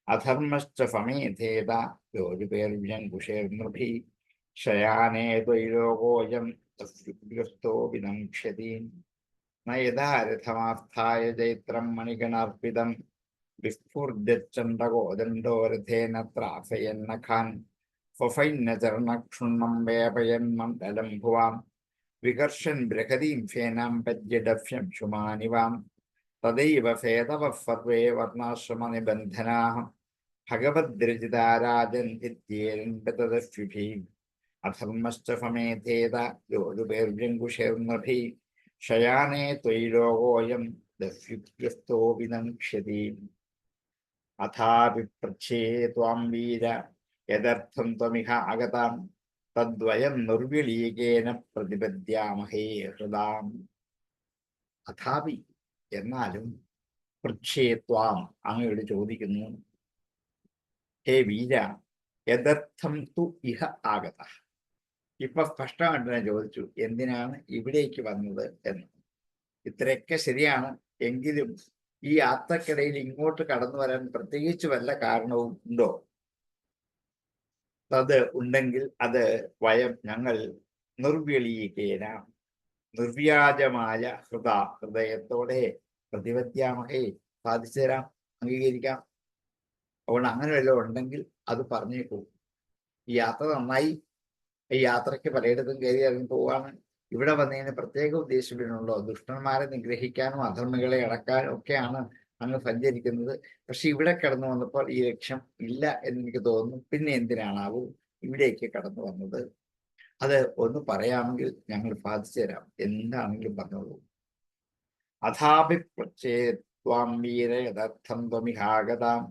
അധർമ്മശ്ച ഫമേധേത യോരുപേർവ്യങ്കുശേർനൃഭിः ശയാനേ ത്വൈലോകോऽയം തസ്യുഗ്രസ്തോ വിനങ്ക്ഷ്യതി ന യഥാ രഥമാർത്ഥായ ജൈത്രം മണിഗണാർപ്പിതം വിസ്ഫുർജച്ചണ്ഡകോദണ്ഡോ രഥേന ത്രാസയന്നഖാൻ ഫഫൈന്യചരണക്ഷുണ്ണം വേപയൻ മണ്ഡലം ഭുവാം വികർഷൻ ബൃഹതീം ഫേനാം പര്യഡഭ്യം ശുമാനിവാം തദൈവ ഫേതവഃ സർവേ വർണ്ണാശ്രമനിബന്ധനാഃ ഭഗവദ്രജിതാരാജൻ ഭിദ്യേരൻ ബതദസ്യുഭിः അധർമ്മശ്ച ഫമേധേത യോരുപേർവ്യങ്കുശേർനൃഭിः ശയാനേ ത്വൈലോകോऽയം ദസ്യുഗ്രസ്തോ വിനങ്ക്ഷ്യതി അഥാപി പൃച്ഛേ ത്വാം വീര യദർത്ഥം ത്വമിഹ ആഗതാം തദ്വയം നിർവിളീകേന പ്രതിപദ്യാമഹേ ഹൃദാം. അഥാപി എന്നാലും പൃച്ഛേ ത്വാം അങ്ങയോട് ചോദിക്കുന്നു, ഹേ വീര യദർത്ഥം തു ഇഹ ആഗത. ഇപ്പൊ സ്പഷ്ടമായിട്ട് ഞാൻ ചോദിച്ചു, എന്തിനാണ് ഇവിടേക്ക് വന്നത് എന്ന്. ഇത്രയൊക്കെ ശരിയാണ്, എങ്കിലും ഈ യാത്രക്കിടയിൽ ഇങ്ങോട്ട് കടന്നു വരാൻ പ്രത്യേകിച്ച് വല്ല കാരണവും ഉണ്ടോ? അത് ഉണ്ടെങ്കിൽ അത് ഞങ്ങൾ നിർവ്യളീകേന നിർവ്യാജമായ ഹൃദയത്തോടെ പ്രതിപദ്യാമഹേ സാധിച്ചു തരാം, അംഗീകരിക്കാം. അതുകൊണ്ട് അങ്ങനെ വല്ലതും ഉണ്ടെങ്കിൽ അത് പറഞ്ഞേക്കൂ. ഈ യാത്ര നന്നായി, ഈ യാത്രയ്ക്ക് പലയിടത്തും കയറി ഇറങ്ങി പോവാണ്. ഇവിടെ വന്നതിന് പ്രത്യേക ഉദ്ദേശമുണ്ടോ? ദുഷ്ടന്മാരെ നിഗ്രഹിക്കാനും അധർമ്മികളെ അടക്കാനും ഒക്കെയാണ് അങ്ങ് സഞ്ചരിക്കുന്നത്. പക്ഷെ ഇവിടെ കടന്നു വന്നപ്പോൾ ഈ ലക്ഷ്യം ഇല്ല എന്നെനിക്ക് തോന്നുന്നു. പിന്നെ എന്തിനാണാവും ഇവിടേക്ക് കടന്നു വന്നത്? അത് ഒന്ന് പറയാമെങ്കിൽ ഞങ്ങൾ സാധിച്ചു തരാം. എന്താണെങ്കിലും പറഞ്ഞോളൂ. അഥാപി ത്വാം വീര യദർത്ഥം ത്വമിഹാഗതാം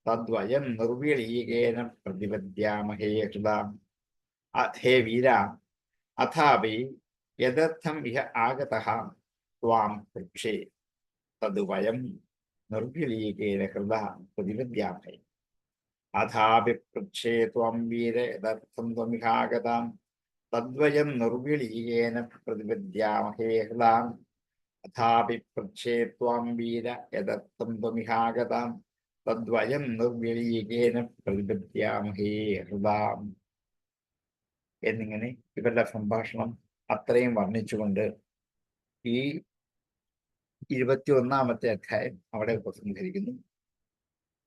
തദ്വയം നിർവ്യളീകേന പ്രതിപദ്യാമഹേ ഹൃദാം. ഹേ വീര, അഥാപി യദർത്ഥം ഇഹ ആഗതഃ ത്വാം പൃച്ഛേ തദ്വയം നിർവ്യളീകേന ഹൃദാ പ്രതിപദ്യാമഹേ. അഥാപി പൃച്ഛേ ത്വം വീര യദർത്ഥം ത്വമിഹാഗതാം തദ്വയം നിർവ്യളീകേന പ്രതിപദ്യാമഹേ ഹൃദാം. അഥാപി പൃച്ഛേ ത്വം വീര യദർത്ഥം ത്വമിഹാഗതാം തദ്വയം നിർവ്യളീകേന പ്രതിപദ്യാമഹേ ഹൃദാം. എന്നിങ്ങനെ ഇവരുടെ സംഭാഷണം അത്രയും വർണ്ണിച്ചുകൊണ്ട് ഈ 21-ാമത്തെ അധ്യായം അവിടെ ഉപസംഹരിക്കുന്നു.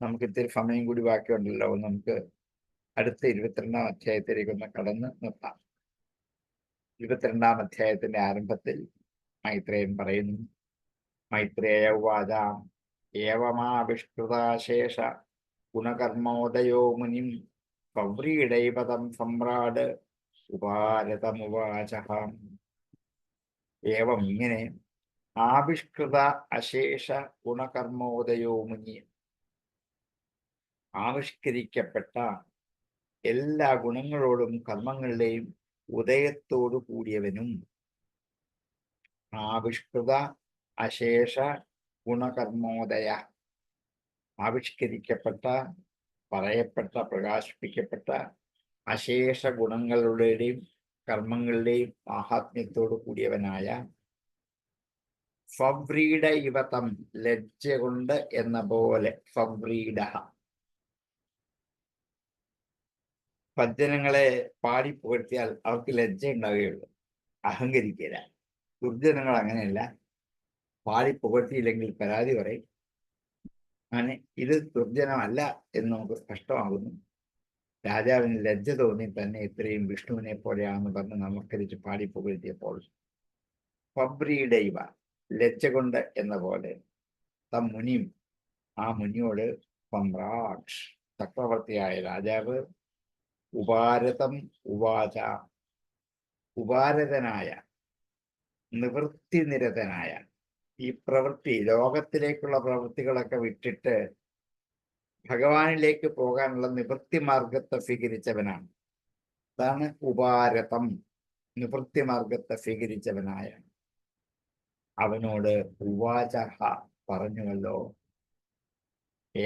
നമുക്ക് ഇത്തിരി സമയം കൂടി ബാക്കിയുണ്ടല്ലോ, നമുക്ക് അടുത്ത 22-ാം അധ്യായത്തിലേക്ക് ഒന്ന് കടന്ന് നിർത്താം. 22-ാം അധ്യായത്തിന്റെ ആരംഭത്തിൽ മൈത്രേയൻ പറയുന്നു, മൈത്രേയ ഉവാച ഏവമാവിഷ്കൃതാശേഷ ഗുണകർമ്മോദയോ മുനിം പൗരീടൈപദം സമ്രാട് ഉപാരതമുവാച. ഏവം ഇങ്ങനെ ആവിഷ്കൃത അശേഷ ഗുണകർമ്മോദയോ മുനി, ആവിഷ്കരിക്കപ്പെട്ട എല്ലാ ഗുണങ്ങളോടും കർമ്മങ്ങളുടെയും ഉദയത്തോടു കൂടിയവനും, ആവിഷ്കൃത അശേഷ ഗുണകർമ്മോദയ, ആവിഷ്കരിക്കപ്പെട്ട, പറയപ്പെട്ട, പ്രകാശിപ്പിക്കപ്പെട്ട അശേഷ ഗുണങ്ങളുടെയും കർമ്മങ്ങളുടെയും മാഹാത്മ്യത്തോടു കൂടിയവനായ, ഫവ്രീഡ ഇവതം, ലജ്ജ കൊണ്ട് എന്ന പോലെ, ഫവ്രീഡ. സജ്ജനങ്ങളെ പാടി പുകഴ്ത്തിയാൽ അവർക്ക് ലജ്ജ ഉണ്ടാവുകയുള്ളൂ, അഹങ്കരിക്കില്ല. ദുർജനങ്ങൾ അങ്ങനെയല്ല, പാടി പുകഴ്ത്തിയില്ലെങ്കിൽ പരാതി പറയും. അങ്ങനെ ഇത് ദുർജനമല്ല എന്ന് നമുക്ക് സ്പഷ്ടമാകുന്നു. രാജാവിന് ലജ്ജ തോന്നി തന്നെ ഇത്രയും വിഷ്ണുവിനെ പോലെയാണെന്ന് പറഞ്ഞ് നമസ്കരിച്ച് പാടി പുകഴ്ത്തിയപ്പോൾ, ഫവ്രീഡൈവ, ലജ്ജ കൊണ്ട് എന്ന പോലെ, തം മുനിയും, ആ മുനിയോട്, സമ്രാട്, ചക്രവർത്തിയായ രാജാവ്, ഉപാരതം ഉവാച, ഉപാരതനായ, നിവൃത്തിനിരതനായ, ഈ പ്രവൃത്തി, ലോകത്തിലേക്കുള്ള പ്രവൃത്തികളൊക്കെ വിട്ടിട്ട് ഭഗവാനിലേക്ക് പോകാനുള്ള നിവൃത്തി മാർഗത്തെ സ്വീകരിച്ചവനാണ്. അതാണ് ഉപാരതം, നിവൃത്തി മാർഗത്തെ സ്വീകരിച്ചവനായ അവനോട് ഉവാച പറഞ്ഞുവല്ലോ,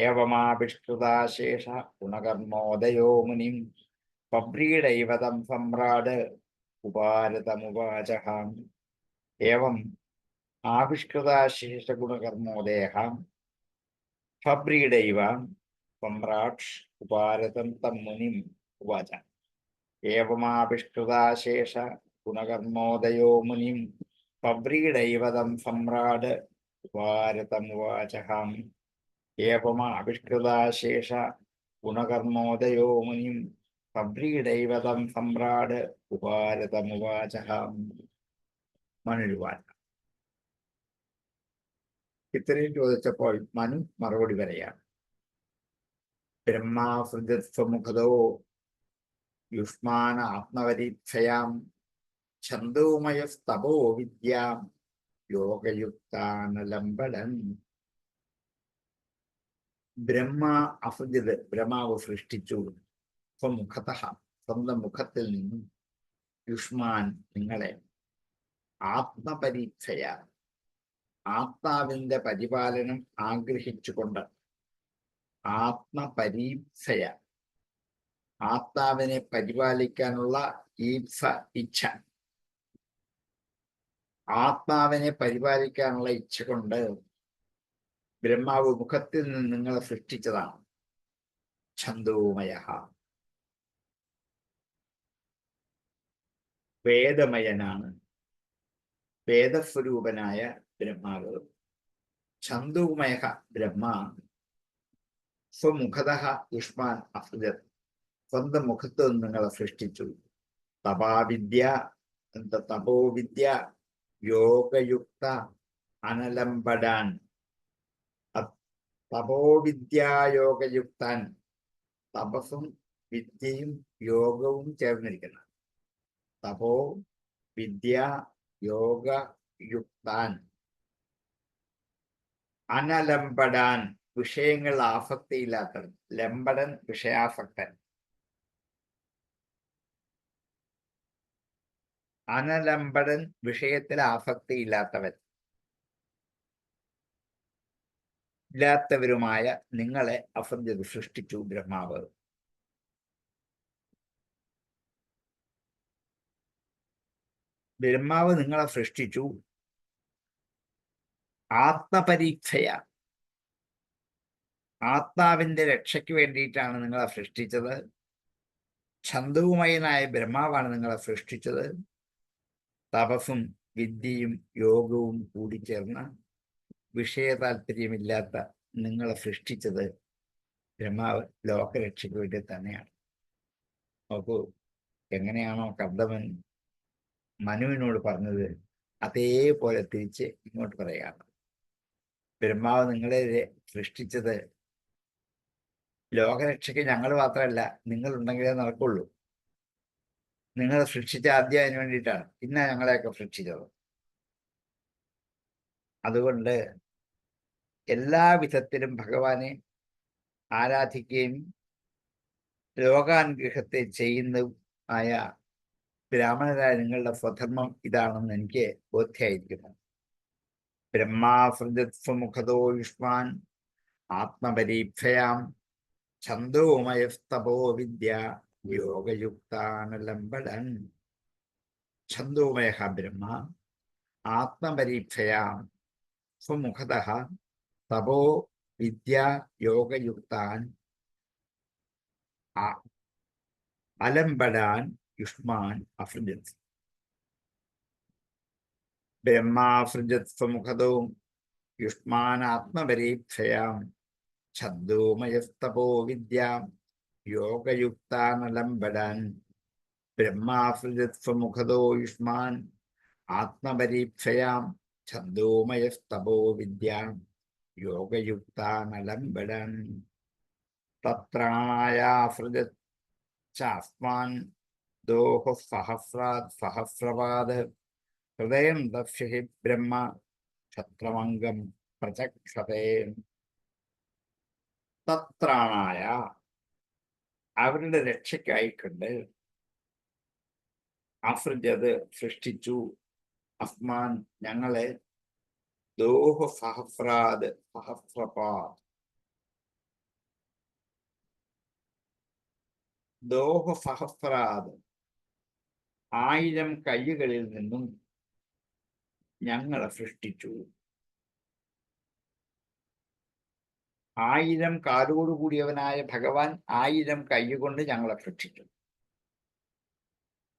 ഏവമാവിഷ്കൃതാശേഷ ഗുണകർമ്മോദയോ മുനിം പബ്രീഡൈവതം സമ്രാട് ഉപാരതമുവാചഃ. ഏവം ആവിഷ്കൃതാശേഷ ഗുണകർമ്മോദയഃ ഫബ്രീഡൈവ സമ്രാട് ഉപാരതം തം മുനിം ഉവാച. ഏവമാവിഷ്കൃതാശേഷ ഗുണകർമ്മോദയോ മുനിം പബ്രീഡൈവതം സമ്രാട് ഉപാരതമുവാചഃ. ഏവമാവിഷ്കൃതാശേഷ ഗുണകർമ്മോദയോ മുനിം പബ്രീഡൈവതം സമ്രാട് ഉപാരതമുവാചഃ. മനുരുവാച. ഇത്രയും ചോദിച്ചപ്പോൾ മനു മറുപടി പറയാം. ബ്രഹ്മാസൃജസ്വമുഖതോ യുഷ്മാന ആത്മപരീക്ഷയാം ഛന്ദോമയസ്തപോ വിദ്യാം യോഗയുക്താനലംബടൻ. ബ്രഹ്മാവ് സൃഷ്ടിച്ചു സ്വമുഖതഃ സ്വന്തം മുഖത്തിൽ നിന്നും യുഷ്മാൻ നിങ്ങളെ ആത്മപരീക്ഷയ ആത്മാവിന്റെ പരിപാലനം ആഗ്രഹിച്ചുകൊണ്ട് ആത്മപരീക്ഷയ ആത്മാവിനെ പരിപാലിക്കാനുള്ള ഇച്ഛ ആത്മാവിനെ പരിപാലിക്കാനുള്ള ഇച്ഛ കൊണ്ട് ബ്രഹ്മാവ് മുഖത്തിൽ നിന്ന് നിങ്ങളെ സൃഷ്ടിച്ചതാണ്. ഛന്ദോമയ വേദമയനാണ് വേദസ്വരൂപനായ ബ്രഹ്മാവ്. ഛന്ദോമയ ബ്രഹ്മ സ്വമുഖതഃ യുഷ്മാൻ അസൃജത് സ്വന്തം മുഖത്ത് നിന്ന് നിങ്ങളെ സൃഷ്ടിച്ചു. തപാവിദ്യ തപോവിദ്യ യോഗയുക്ത അനലംബടാൻ. തപോവിദ്യായോഗയുക്താൻ തപസ്സും വിദ്യയും യോഗവും ചേർന്നിരിക്കുന്ന തപോ വിദ്യ യോഗയുക്താൻ അനലംബടാൻ വിഷയങ്ങൾ ആസക്തിയില്ലാത്തവൻ. ലംബടൻ വിഷയാസക്തൻ. അനലംബടൻ വിഷയത്തിൽ ആസക്തിയില്ലാത്തവൻ. ഇല്ലാത്തവരുമായ നിങ്ങളെ അസൃജത് സൃഷ്ടിച്ചു ബ്രഹ്മാവ്. ബ്രഹ്മാവ് നിങ്ങളെ സൃഷ്ടിച്ചു ആത്മപരീക്ഷയ ആത്മാവിന്റെ രക്ഷയ്ക്ക് വേണ്ടിയിട്ടാണ് നിങ്ങളെ സൃഷ്ടിച്ചത്. ഛന്ദവുമയനായ ബ്രഹ്മാവാണ് നിങ്ങളെ സൃഷ്ടിച്ചത്. തപസ്സും വിദ്യയും യോഗവും കൂടിച്ചേർന്ന വിഷയ താല്പര്യമില്ലാത്ത നിങ്ങളെ സൃഷ്ടിച്ചത് ബ്രഹ്മാവ് ലോകരക്ഷയ്ക്ക് വേണ്ടി തന്നെയാണ്. നോക്കൂ, എങ്ങനെയാണോ കർദമൻ മനുവിനോട് പറഞ്ഞത് അതേപോലെ തിരിച്ച് ഇങ്ങോട്ട് പറയാണ്. ബ്രഹ്മാവ് നിങ്ങളെ സൃഷ്ടിച്ചത് ലോകരക്ഷയ്ക്ക് ഞങ്ങൾ മാത്രമല്ല, നിങ്ങളുണ്ടെങ്കിലേ നടക്കുള്ളൂ. നിങ്ങളെ സൃഷ്ടിച്ച ആദ്യം അതിന് വേണ്ടിയിട്ടാണ്, പിന്നെ ഞങ്ങളെയൊക്കെ സൃഷ്ടിച്ചത്. അതുകൊണ്ട് എല്ലാ വിധത്തിലും ഭഗവാനെ ആരാധിക്കുകയും ലോകാനുഗ്രഹത്തെ ചെയ്യുന്നതുമായ ബ്രാഹ്മണരായ നിങ്ങളുടെ സ്വധർമ്മം ഇതാണെന്ന് എനിക്ക് ബോധ്യമായിരിക്കുന്നു. ബ്രഹ്മാസൃജസ്വമുഖതോ യുഷ്മാൻ ആത്മപരീക്ഷയാം ഛന്ദോമയസ്തപോ വിദ്യ യോഗയുക്താനലംബടൻ. ഛന്ദോമയ ബ്രഹ്മ ആത്മപരീക്ഷയാം സ്വമുഖതഃ തപോ വിദ്യ യോഗയുക്താൻ അലംബടാൻ യുഷ്മാൻ അസൃജത്. ബ്രഹ്മാസൃജത് സ്വമുഖതോ യുഷ്മാനാത്മപരീക്ഷയാം ഛന്ദോമയസ്തപോ വിദ്യാം യോഗയുക്താനലംബടാൻ. ബ്രഹ്മാസൃജത് സ്വമുഖതോ യുഷ്മാൻ ആത്മപരീക്ഷയാം ഛന്ദോമയസ്തപോ വിദ്യാം യോഗയുക്താനലംബടാൻ. തത്രാണായാസൃജത് ചാസ്മാൻ ദോഹ സഹസ്രാത് സഹസ്രപാദ് ഹൃദയം ദർശി ബ്രഹ്മ ക്ഷത്രമംഗം പ്രചക്ഷതേ. തത്രാണായ അവരുടെ രക്ഷയ്ക്കായിക്കൊണ്ട് അസൃജത് സൃഷ്ടിച്ചു അസ്മാൻ ഞങ്ങളെ ദോഹ സഹസ്രാത് സഹസ്രപാദ് ദോഹ സഹസ്രാത് 1000 കൈകളിൽ നിന്നും ഞങ്ങളെ സൃഷ്ടിച്ചു. 1000 കാലോടുകൂടിയവനായ ഭഗവാൻ 1000 കൈ കൊണ്ട് ഞങ്ങളെ സൃഷ്ടിച്ചു.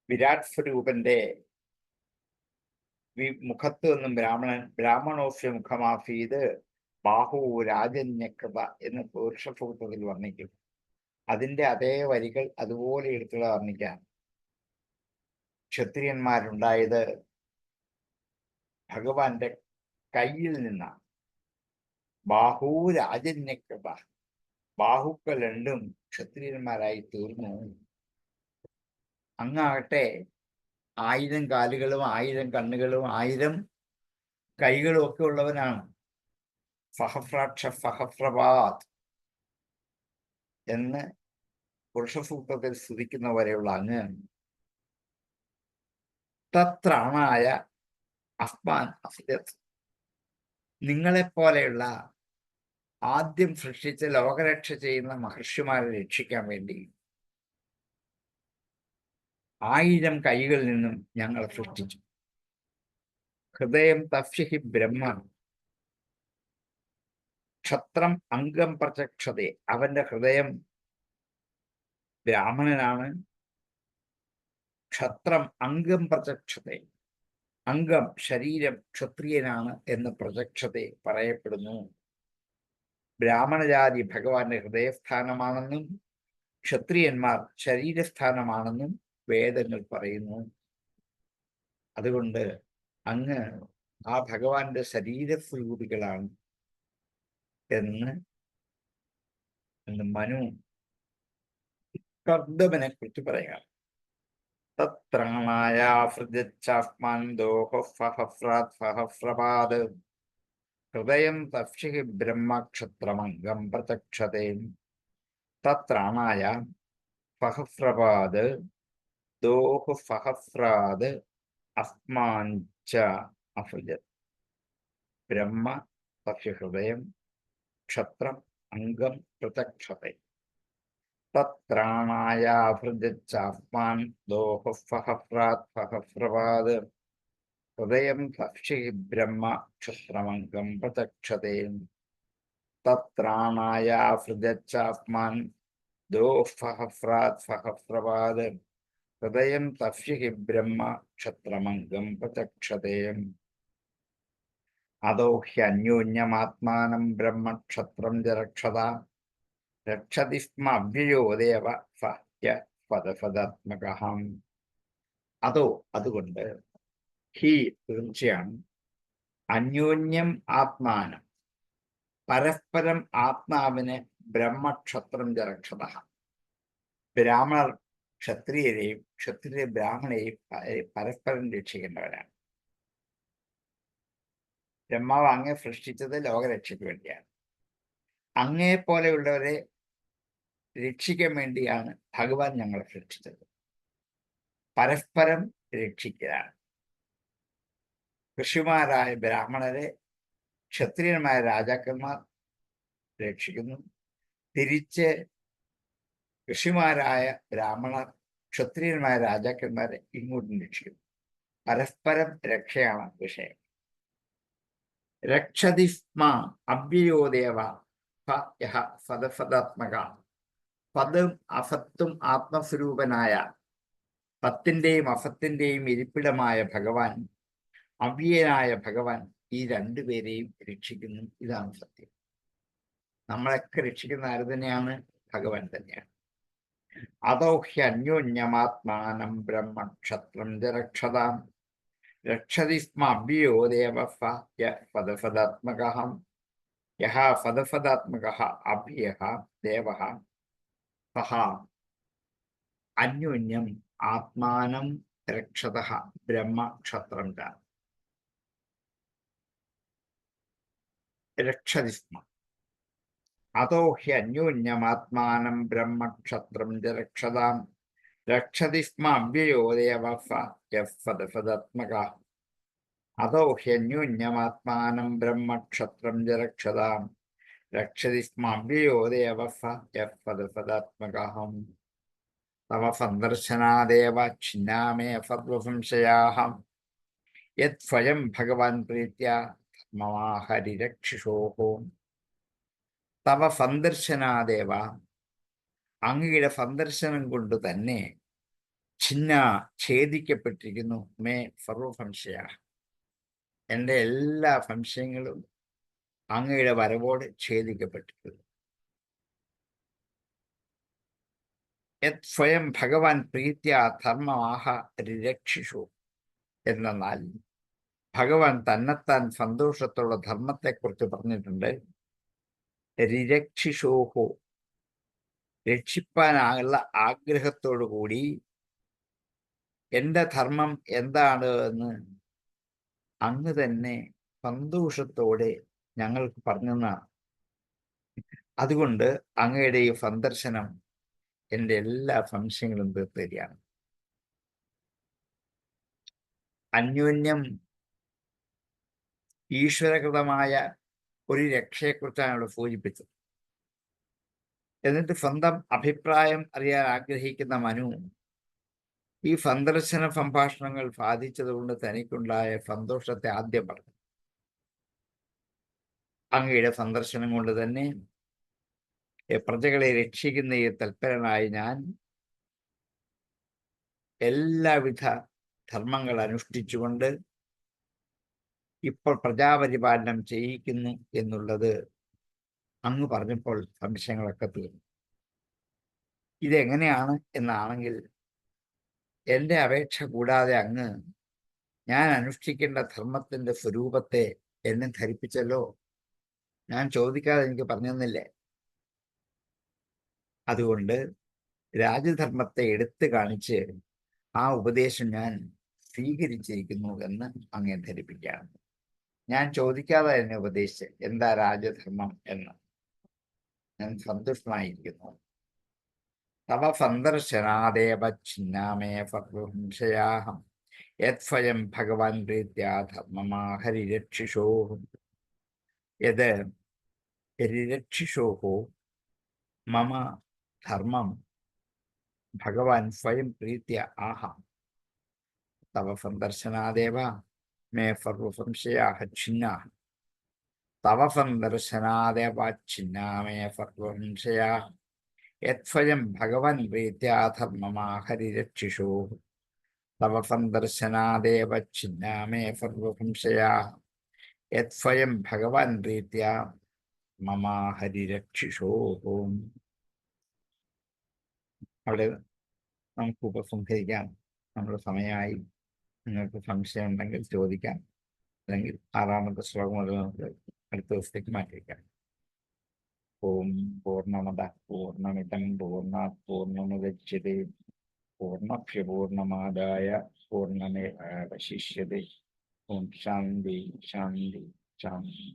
വിരാട് സ്വരൂപന്റെ മുഖത്ത് നിന്നും ബ്രാഹ്മണോസ്യ മുഖമാസീത് ബാഹു രാജന്യകൃത എന്ന് പുരുഷസൂക്തത്തിൽ വർണ്ണിക്കും. അതിന്റെ അതേ വരികൾ അതുപോലെ എടുത്തുള്ള വർണ്ണിക്കാൻ ക്ഷത്രിയന്മാരുണ്ടായത് ഭഗവാന്റെ കയ്യിൽ നിന്നാണ്. ബാഹു രാജന്യകൃത, ബാഹുക്കൾ രണ്ടും ക്ഷത്രിയന്മാരായി തീർന്നു. അങ്ങാകട്ടെ 1000 കാലുകളും 1000 കണ്ണുകളും 1000 കൈകളും ഒക്കെ ഉള്ളവനാണ്. സഹസ്രാക്ഷ സഹസ്രപാത് എന്ന് പുരുഷസൂക്തത്തിൽ സ്തുതിക്കുന്ന വരെയുള്ള അങ്ങ് തത്രാണായ അസ്മാൻ അസ്യത്, നിങ്ങളെപ്പോലെയുള്ള ആദ്യം സൃഷ്ടിച്ച് ലോകരക്ഷ ചെയ്യുന്ന മഹർഷിമാരെ രക്ഷിക്കാൻ വേണ്ടി 1000 കൈകളിൽ നിന്നും ഞങ്ങൾ സൃഷ്ടിച്ചു. ഹൃദയം തഫ്ഷിഹി ബ്രഹ്മ, ക്ഷത്രം അംഗം പ്രചക്ഷതേ, അവന്റെ ഹൃദയം ബ്രാഹ്മണനാണ്. ക്ഷത്രം അംഗം പ്രചക്ഷതേ, അംഗം ശരീരം ക്ഷത്രിയനാണ് എന്ന് പ്രചക്ഷതേ പറയപ്പെടുന്നു. ബ്രാഹ്മണജാതി ഭഗവാന്റെ ഹൃദയസ്ഥാനമാണെന്നും ക്ഷത്രിയന്മാർ ശരീരസ്ഥാനമാണെന്നും വേദങ്ങൾ പറയുന്നു. അതുകൊണ്ട് അങ്ങ് ആ ഭഗവാന്റെ ശരീരസ്വരൂപികളാണ് എന്ന് മനു കർദ്ദമനെ കുറിച്ച് പറയാം. തത്രാണായാഫ്രജാസ്മാൻ ഹൃദയം തഫ്ഷിഹി ബ്രഹ്മക്ഷത്രമംഗം പ്രചക്ഷതേ. തത്രാണായ സഹസ്രപാദ് ദോഹ സഹസ്രാത് അസ്മാഞ്ച അഫ്രജത്. ബ്രഹ്മ തസ്യ ഹൃദയം, ക്ഷത്രം അംഗം പ്രചക്ഷതേ. തത്രാണായാഫ്രജാസ്മാൻ ദോഹ സഹസ്രാത് സഹസ്രപാദ് ഹൃദയം തഫ്ഷിഹി ബ്രഹ്മ ക്ഷത്രമംഗം പ്രചക്ഷതേ. തത്രാണായാഫ്രജാസ്മാൻ ദോഹ സഹസ്രാത് സഹസ്രപാദ് ഹൃദയം തഫ്ഷിഹി ബ്രഹ്മ ക്ഷത്രമംഗം പ്രചക്ഷതേ. അതോ ഹ്യന്യോന്യമാത്മാനം ബ്രഹ്മക്ഷത്രം ച രക്ഷത, രക്ഷതി സ്മ അവ്യയോ ദേവ പദപദാത്മകം. അതോ അതുകൊണ്ട് ഹി തീർച്ചയാണ്, അന്യോന്യം ആത്മാനം പരസ്പരം ആത്മാവിനെ ബ്രഹ്മക്ഷത്രം ച രക്ഷത, ബ്രാഹ്മണർ ക്ഷത്രിയരെയും ക്ഷത്രിയ ബ്രാഹ്മണരെയും പരസ്പരം രക്ഷിക്കേണ്ടവരാണ്. ബ്രഹ്മാവ് അങ്ങേ സൃഷ്ടിച്ചത് ലോകരക്ഷയ്ക്ക് വേണ്ടിയാണ്. അങ്ങേ പോലെയുള്ളവരെ രക്ഷിക്കാൻ വേണ്ടിയാണ് ഭഗവാൻ ഞങ്ങളെ സൃഷ്ടിച്ചത്. പരസ്പരം രക്ഷിക്കലാണ്. ഋഷിമാരായ ബ്രാഹ്മണരെ ക്ഷത്രിയന്മാരായ രാജാക്കന്മാർ രക്ഷിക്കുന്നു. തിരിച്ച് ഋഷിമാരായ ബ്രാഹ്മണർ ക്ഷത്രിയന്മാരായ രാജാക്കന്മാരെ ഇങ്ങോട്ടും രക്ഷിക്കുന്നു. പരസ്പരം രക്ഷയാണ് വിഷയം. രക്ഷതി സ്മ അവ്യയോ ദേവ സദസദാത്മക. പദം അസത്തും ആത്മസ്വരൂപനായ സത്തിന്റെയും അസത്തിന്റെയും ഇരിപ്പിടമായ ഭഗവാൻ, അവ്യയനായ ഭഗവാൻ ഈ രണ്ടുപേരെയും രക്ഷിക്കുന്നു. ഇതാണ് സത്യം. നമ്മളൊക്കെ രക്ഷിക്കുന്ന ആര് തന്നെയാണ്? ഭഗവാൻ തന്നെയാണ്. അതോ ഹ്യന്യോന്യമാത്മാനം ബ്രഹ്മക്ഷത്രം ച രക്ഷതാം, രക്ഷതി സ്മ അവ്യയോ ദേവ പദപദാത്മകഃ. യഃ പദപദാത്മകഃ അവ്യയഃ ദേവഃ സഃ അന്യോന്യം ആത്മാനം രക്ഷതഃ ബ്രഹ്മക്ഷത്രം ച രക്ഷതി സ്മ. അതോ ഹ്യന്യോന്യമാത്മാനം ബ്രഹ്മക്ഷത്രം ച രക്ഷതാം, രക്ഷതി സ്മ അവ്യയോ ദേവഃ പദപദാത്മകഃ. അതോ ഹ്യന്യോന്യമാത്മാനം ബ്രഹ്മക്ഷത്രം ച രക്ഷതാം, രക്ഷതി സ്മ അവ്യയോ ദേവഃ പദപദാത്മകഃ. തവ സന്ദർശനാദേവ ഛിന്നാമേ സർവസംശയാഃ യത് സ്വയം ഭഗവാൻ പ്രീത്യ ധർമ്മമാഹരിരക്ഷിഷോഃ. തവ സന്ദർശനാദേവ, അങ്ങയുടെ സന്ദർശനം കൊണ്ട് തന്നെ ഛേദിക്കപ്പെട്ടിരിക്കുന്നു മേ സർവസംശയാഃ, എൻ്റെ എല്ലാ സംശയങ്ങളും അങ്ങയുടെ വരവോട് ഛേദിക്കപ്പെട്ടിരിക്കുന്നു. യത് സ്വയം ഭഗവാൻ പ്രീത്യ ധർമ്മമാഹ രിരക്ഷിഷു എന്നാൽ ഭഗവാൻ തന്നെത്താൻ സന്തോഷത്തോടെ ധർമ്മത്തെക്കുറിച്ച് പറഞ്ഞിട്ടുണ്ട്. രിരക്ഷിഷോഹോ, രക്ഷിപ്പാനുള്ള ആഗ്രഹത്തോടു കൂടി എൻ്റെ ധർമ്മം എന്താണ് എന്ന് അങ്ങ് തന്നെ സന്തോഷത്തോടെ ഞങ്ങൾക്ക് പറഞ്ഞെന്നാണ്. അതുകൊണ്ട് അങ്ങയുടെ ഈ സന്ദർശനം എൻ്റെ എല്ലാ സംശയങ്ങളും തീർത്തരികയാണ്. അന്യോന്യം ഈശ്വരകൃതമായ ഒരു രക്ഷയെക്കുറിച്ചാണ് ഇവിടെ സൂചിപ്പിച്ചത്. എന്നിട്ട് സ്വന്തം അഭിപ്രായം അറിയാൻ ആഗ്രഹിക്കുന്ന മനു ഈ സന്ദർശന സംഭാഷണങ്ങൾ സാധിച്ചതുകൊണ്ട് തനിക്കുണ്ടായ സന്തോഷത്തെ ആദ്യം പറഞ്ഞു. അങ്ങയുടെ സന്ദർശനം കൊണ്ട് തന്നെ പ്രജകളെ രക്ഷിക്കുന്നതിൽ തൽപരനായി ഞാൻ എല്ലാവിധ ധർമ്മങ്ങൾ അനുഷ്ഠിച്ചുകൊണ്ട് ഇപ്പോൾ പ്രജാപരിപാലനം ചെയ്യിക്കുന്നു എന്നുള്ളത് അങ്ങ് പറഞ്ഞപ്പോൾ സംശയങ്ങളൊക്കെ തീർന്നു. ഇതെങ്ങനെയാണ് എന്നാണെങ്കിൽ, എൻ്റെ അപേക്ഷ കൂടാതെ അങ്ങ് ഞാൻ അനുഷ്ഠിക്കേണ്ട ധർമ്മത്തിൻ്റെ സ്വരൂപത്തെ എന്നെ ധരിപ്പിച്ചല്ലോ. ഞാൻ ചോദിക്കാതെ എനിക്ക് പറഞ്ഞു തന്നില്ലേ? അതുകൊണ്ട് രാജധർമ്മത്തെ എടുത്തു കാണിച്ച് ആ ഉപദേശം ഞാൻ സ്വീകരിച്ചിരിക്കുന്നു എന്ന് അങ്ങേ ധരിപ്പിക്കുകയാണ്. ഞാൻ ചോദിക്കാതെ എന്നെ ഉപദേശിച്ച് എന്താ രാജധർമ്മം എന്ന് ഞാൻ സന്തുഷ്ടനായിരിക്കുന്നു. തവ സന്ദർശനാദേവ ഛിന്നാമേ സർവസംശയാഃ യത് സ്വയം ഭഗവാൻ പ്രീത്യ ധർമ്മമാഹരിരക്ഷിഷോഃ. യത് രിരക്ഷിഷോഃ മമ ധർമ്മം ഭഗവാൻ സ്വയം പ്രീത്യ ആഹ. തവ സന്ദർശനാദേവ മേ സർവസംശയാഃ ഛിന്നാഃ. തവ സന്ദർശനാദേവ ഛിന്നാ മേ സർവസംശയാഃ യത് സ്വയം ഭഗവാൻ പ്രീത്യ ധർമ്മമാഹരിരക്ഷിഷോഃ. തവ സന്ദർശനാദേവ ഛിന്നാ മേ സർവസംശയാഃ യത് സ്വയം ഭഗവാൻ പ്രീത്യ മമാഹരിരക്ഷിഷോഃ. അവിടെ നമുക്ക് ഉപസംഹരിക്കാം. നമ്മുടെ സമയമായി. നിങ്ങൾക്ക് സംശയം ഉണ്ടെങ്കിൽ ചോദിക്കാം. അല്ലെങ്കിൽ 6-ാമത്തെ ശ്ലോകം മുതൽ നമുക്ക് അടുത്ത ദിവസത്തേക്ക് മാറ്റിവെക്കാം. ഓം പൂർണ്ണമദ പൂർണ്ണമിദം പൂർണ്ണാത് പൂർണ്ണമുദച്യതേ പൂർണ്ണസ്യ പൂർണ്ണമാദായ പൂർണ്ണമേവാവശിഷ്യതേ. ഓം ശാന്തി ശാന്തി ശാന്തി.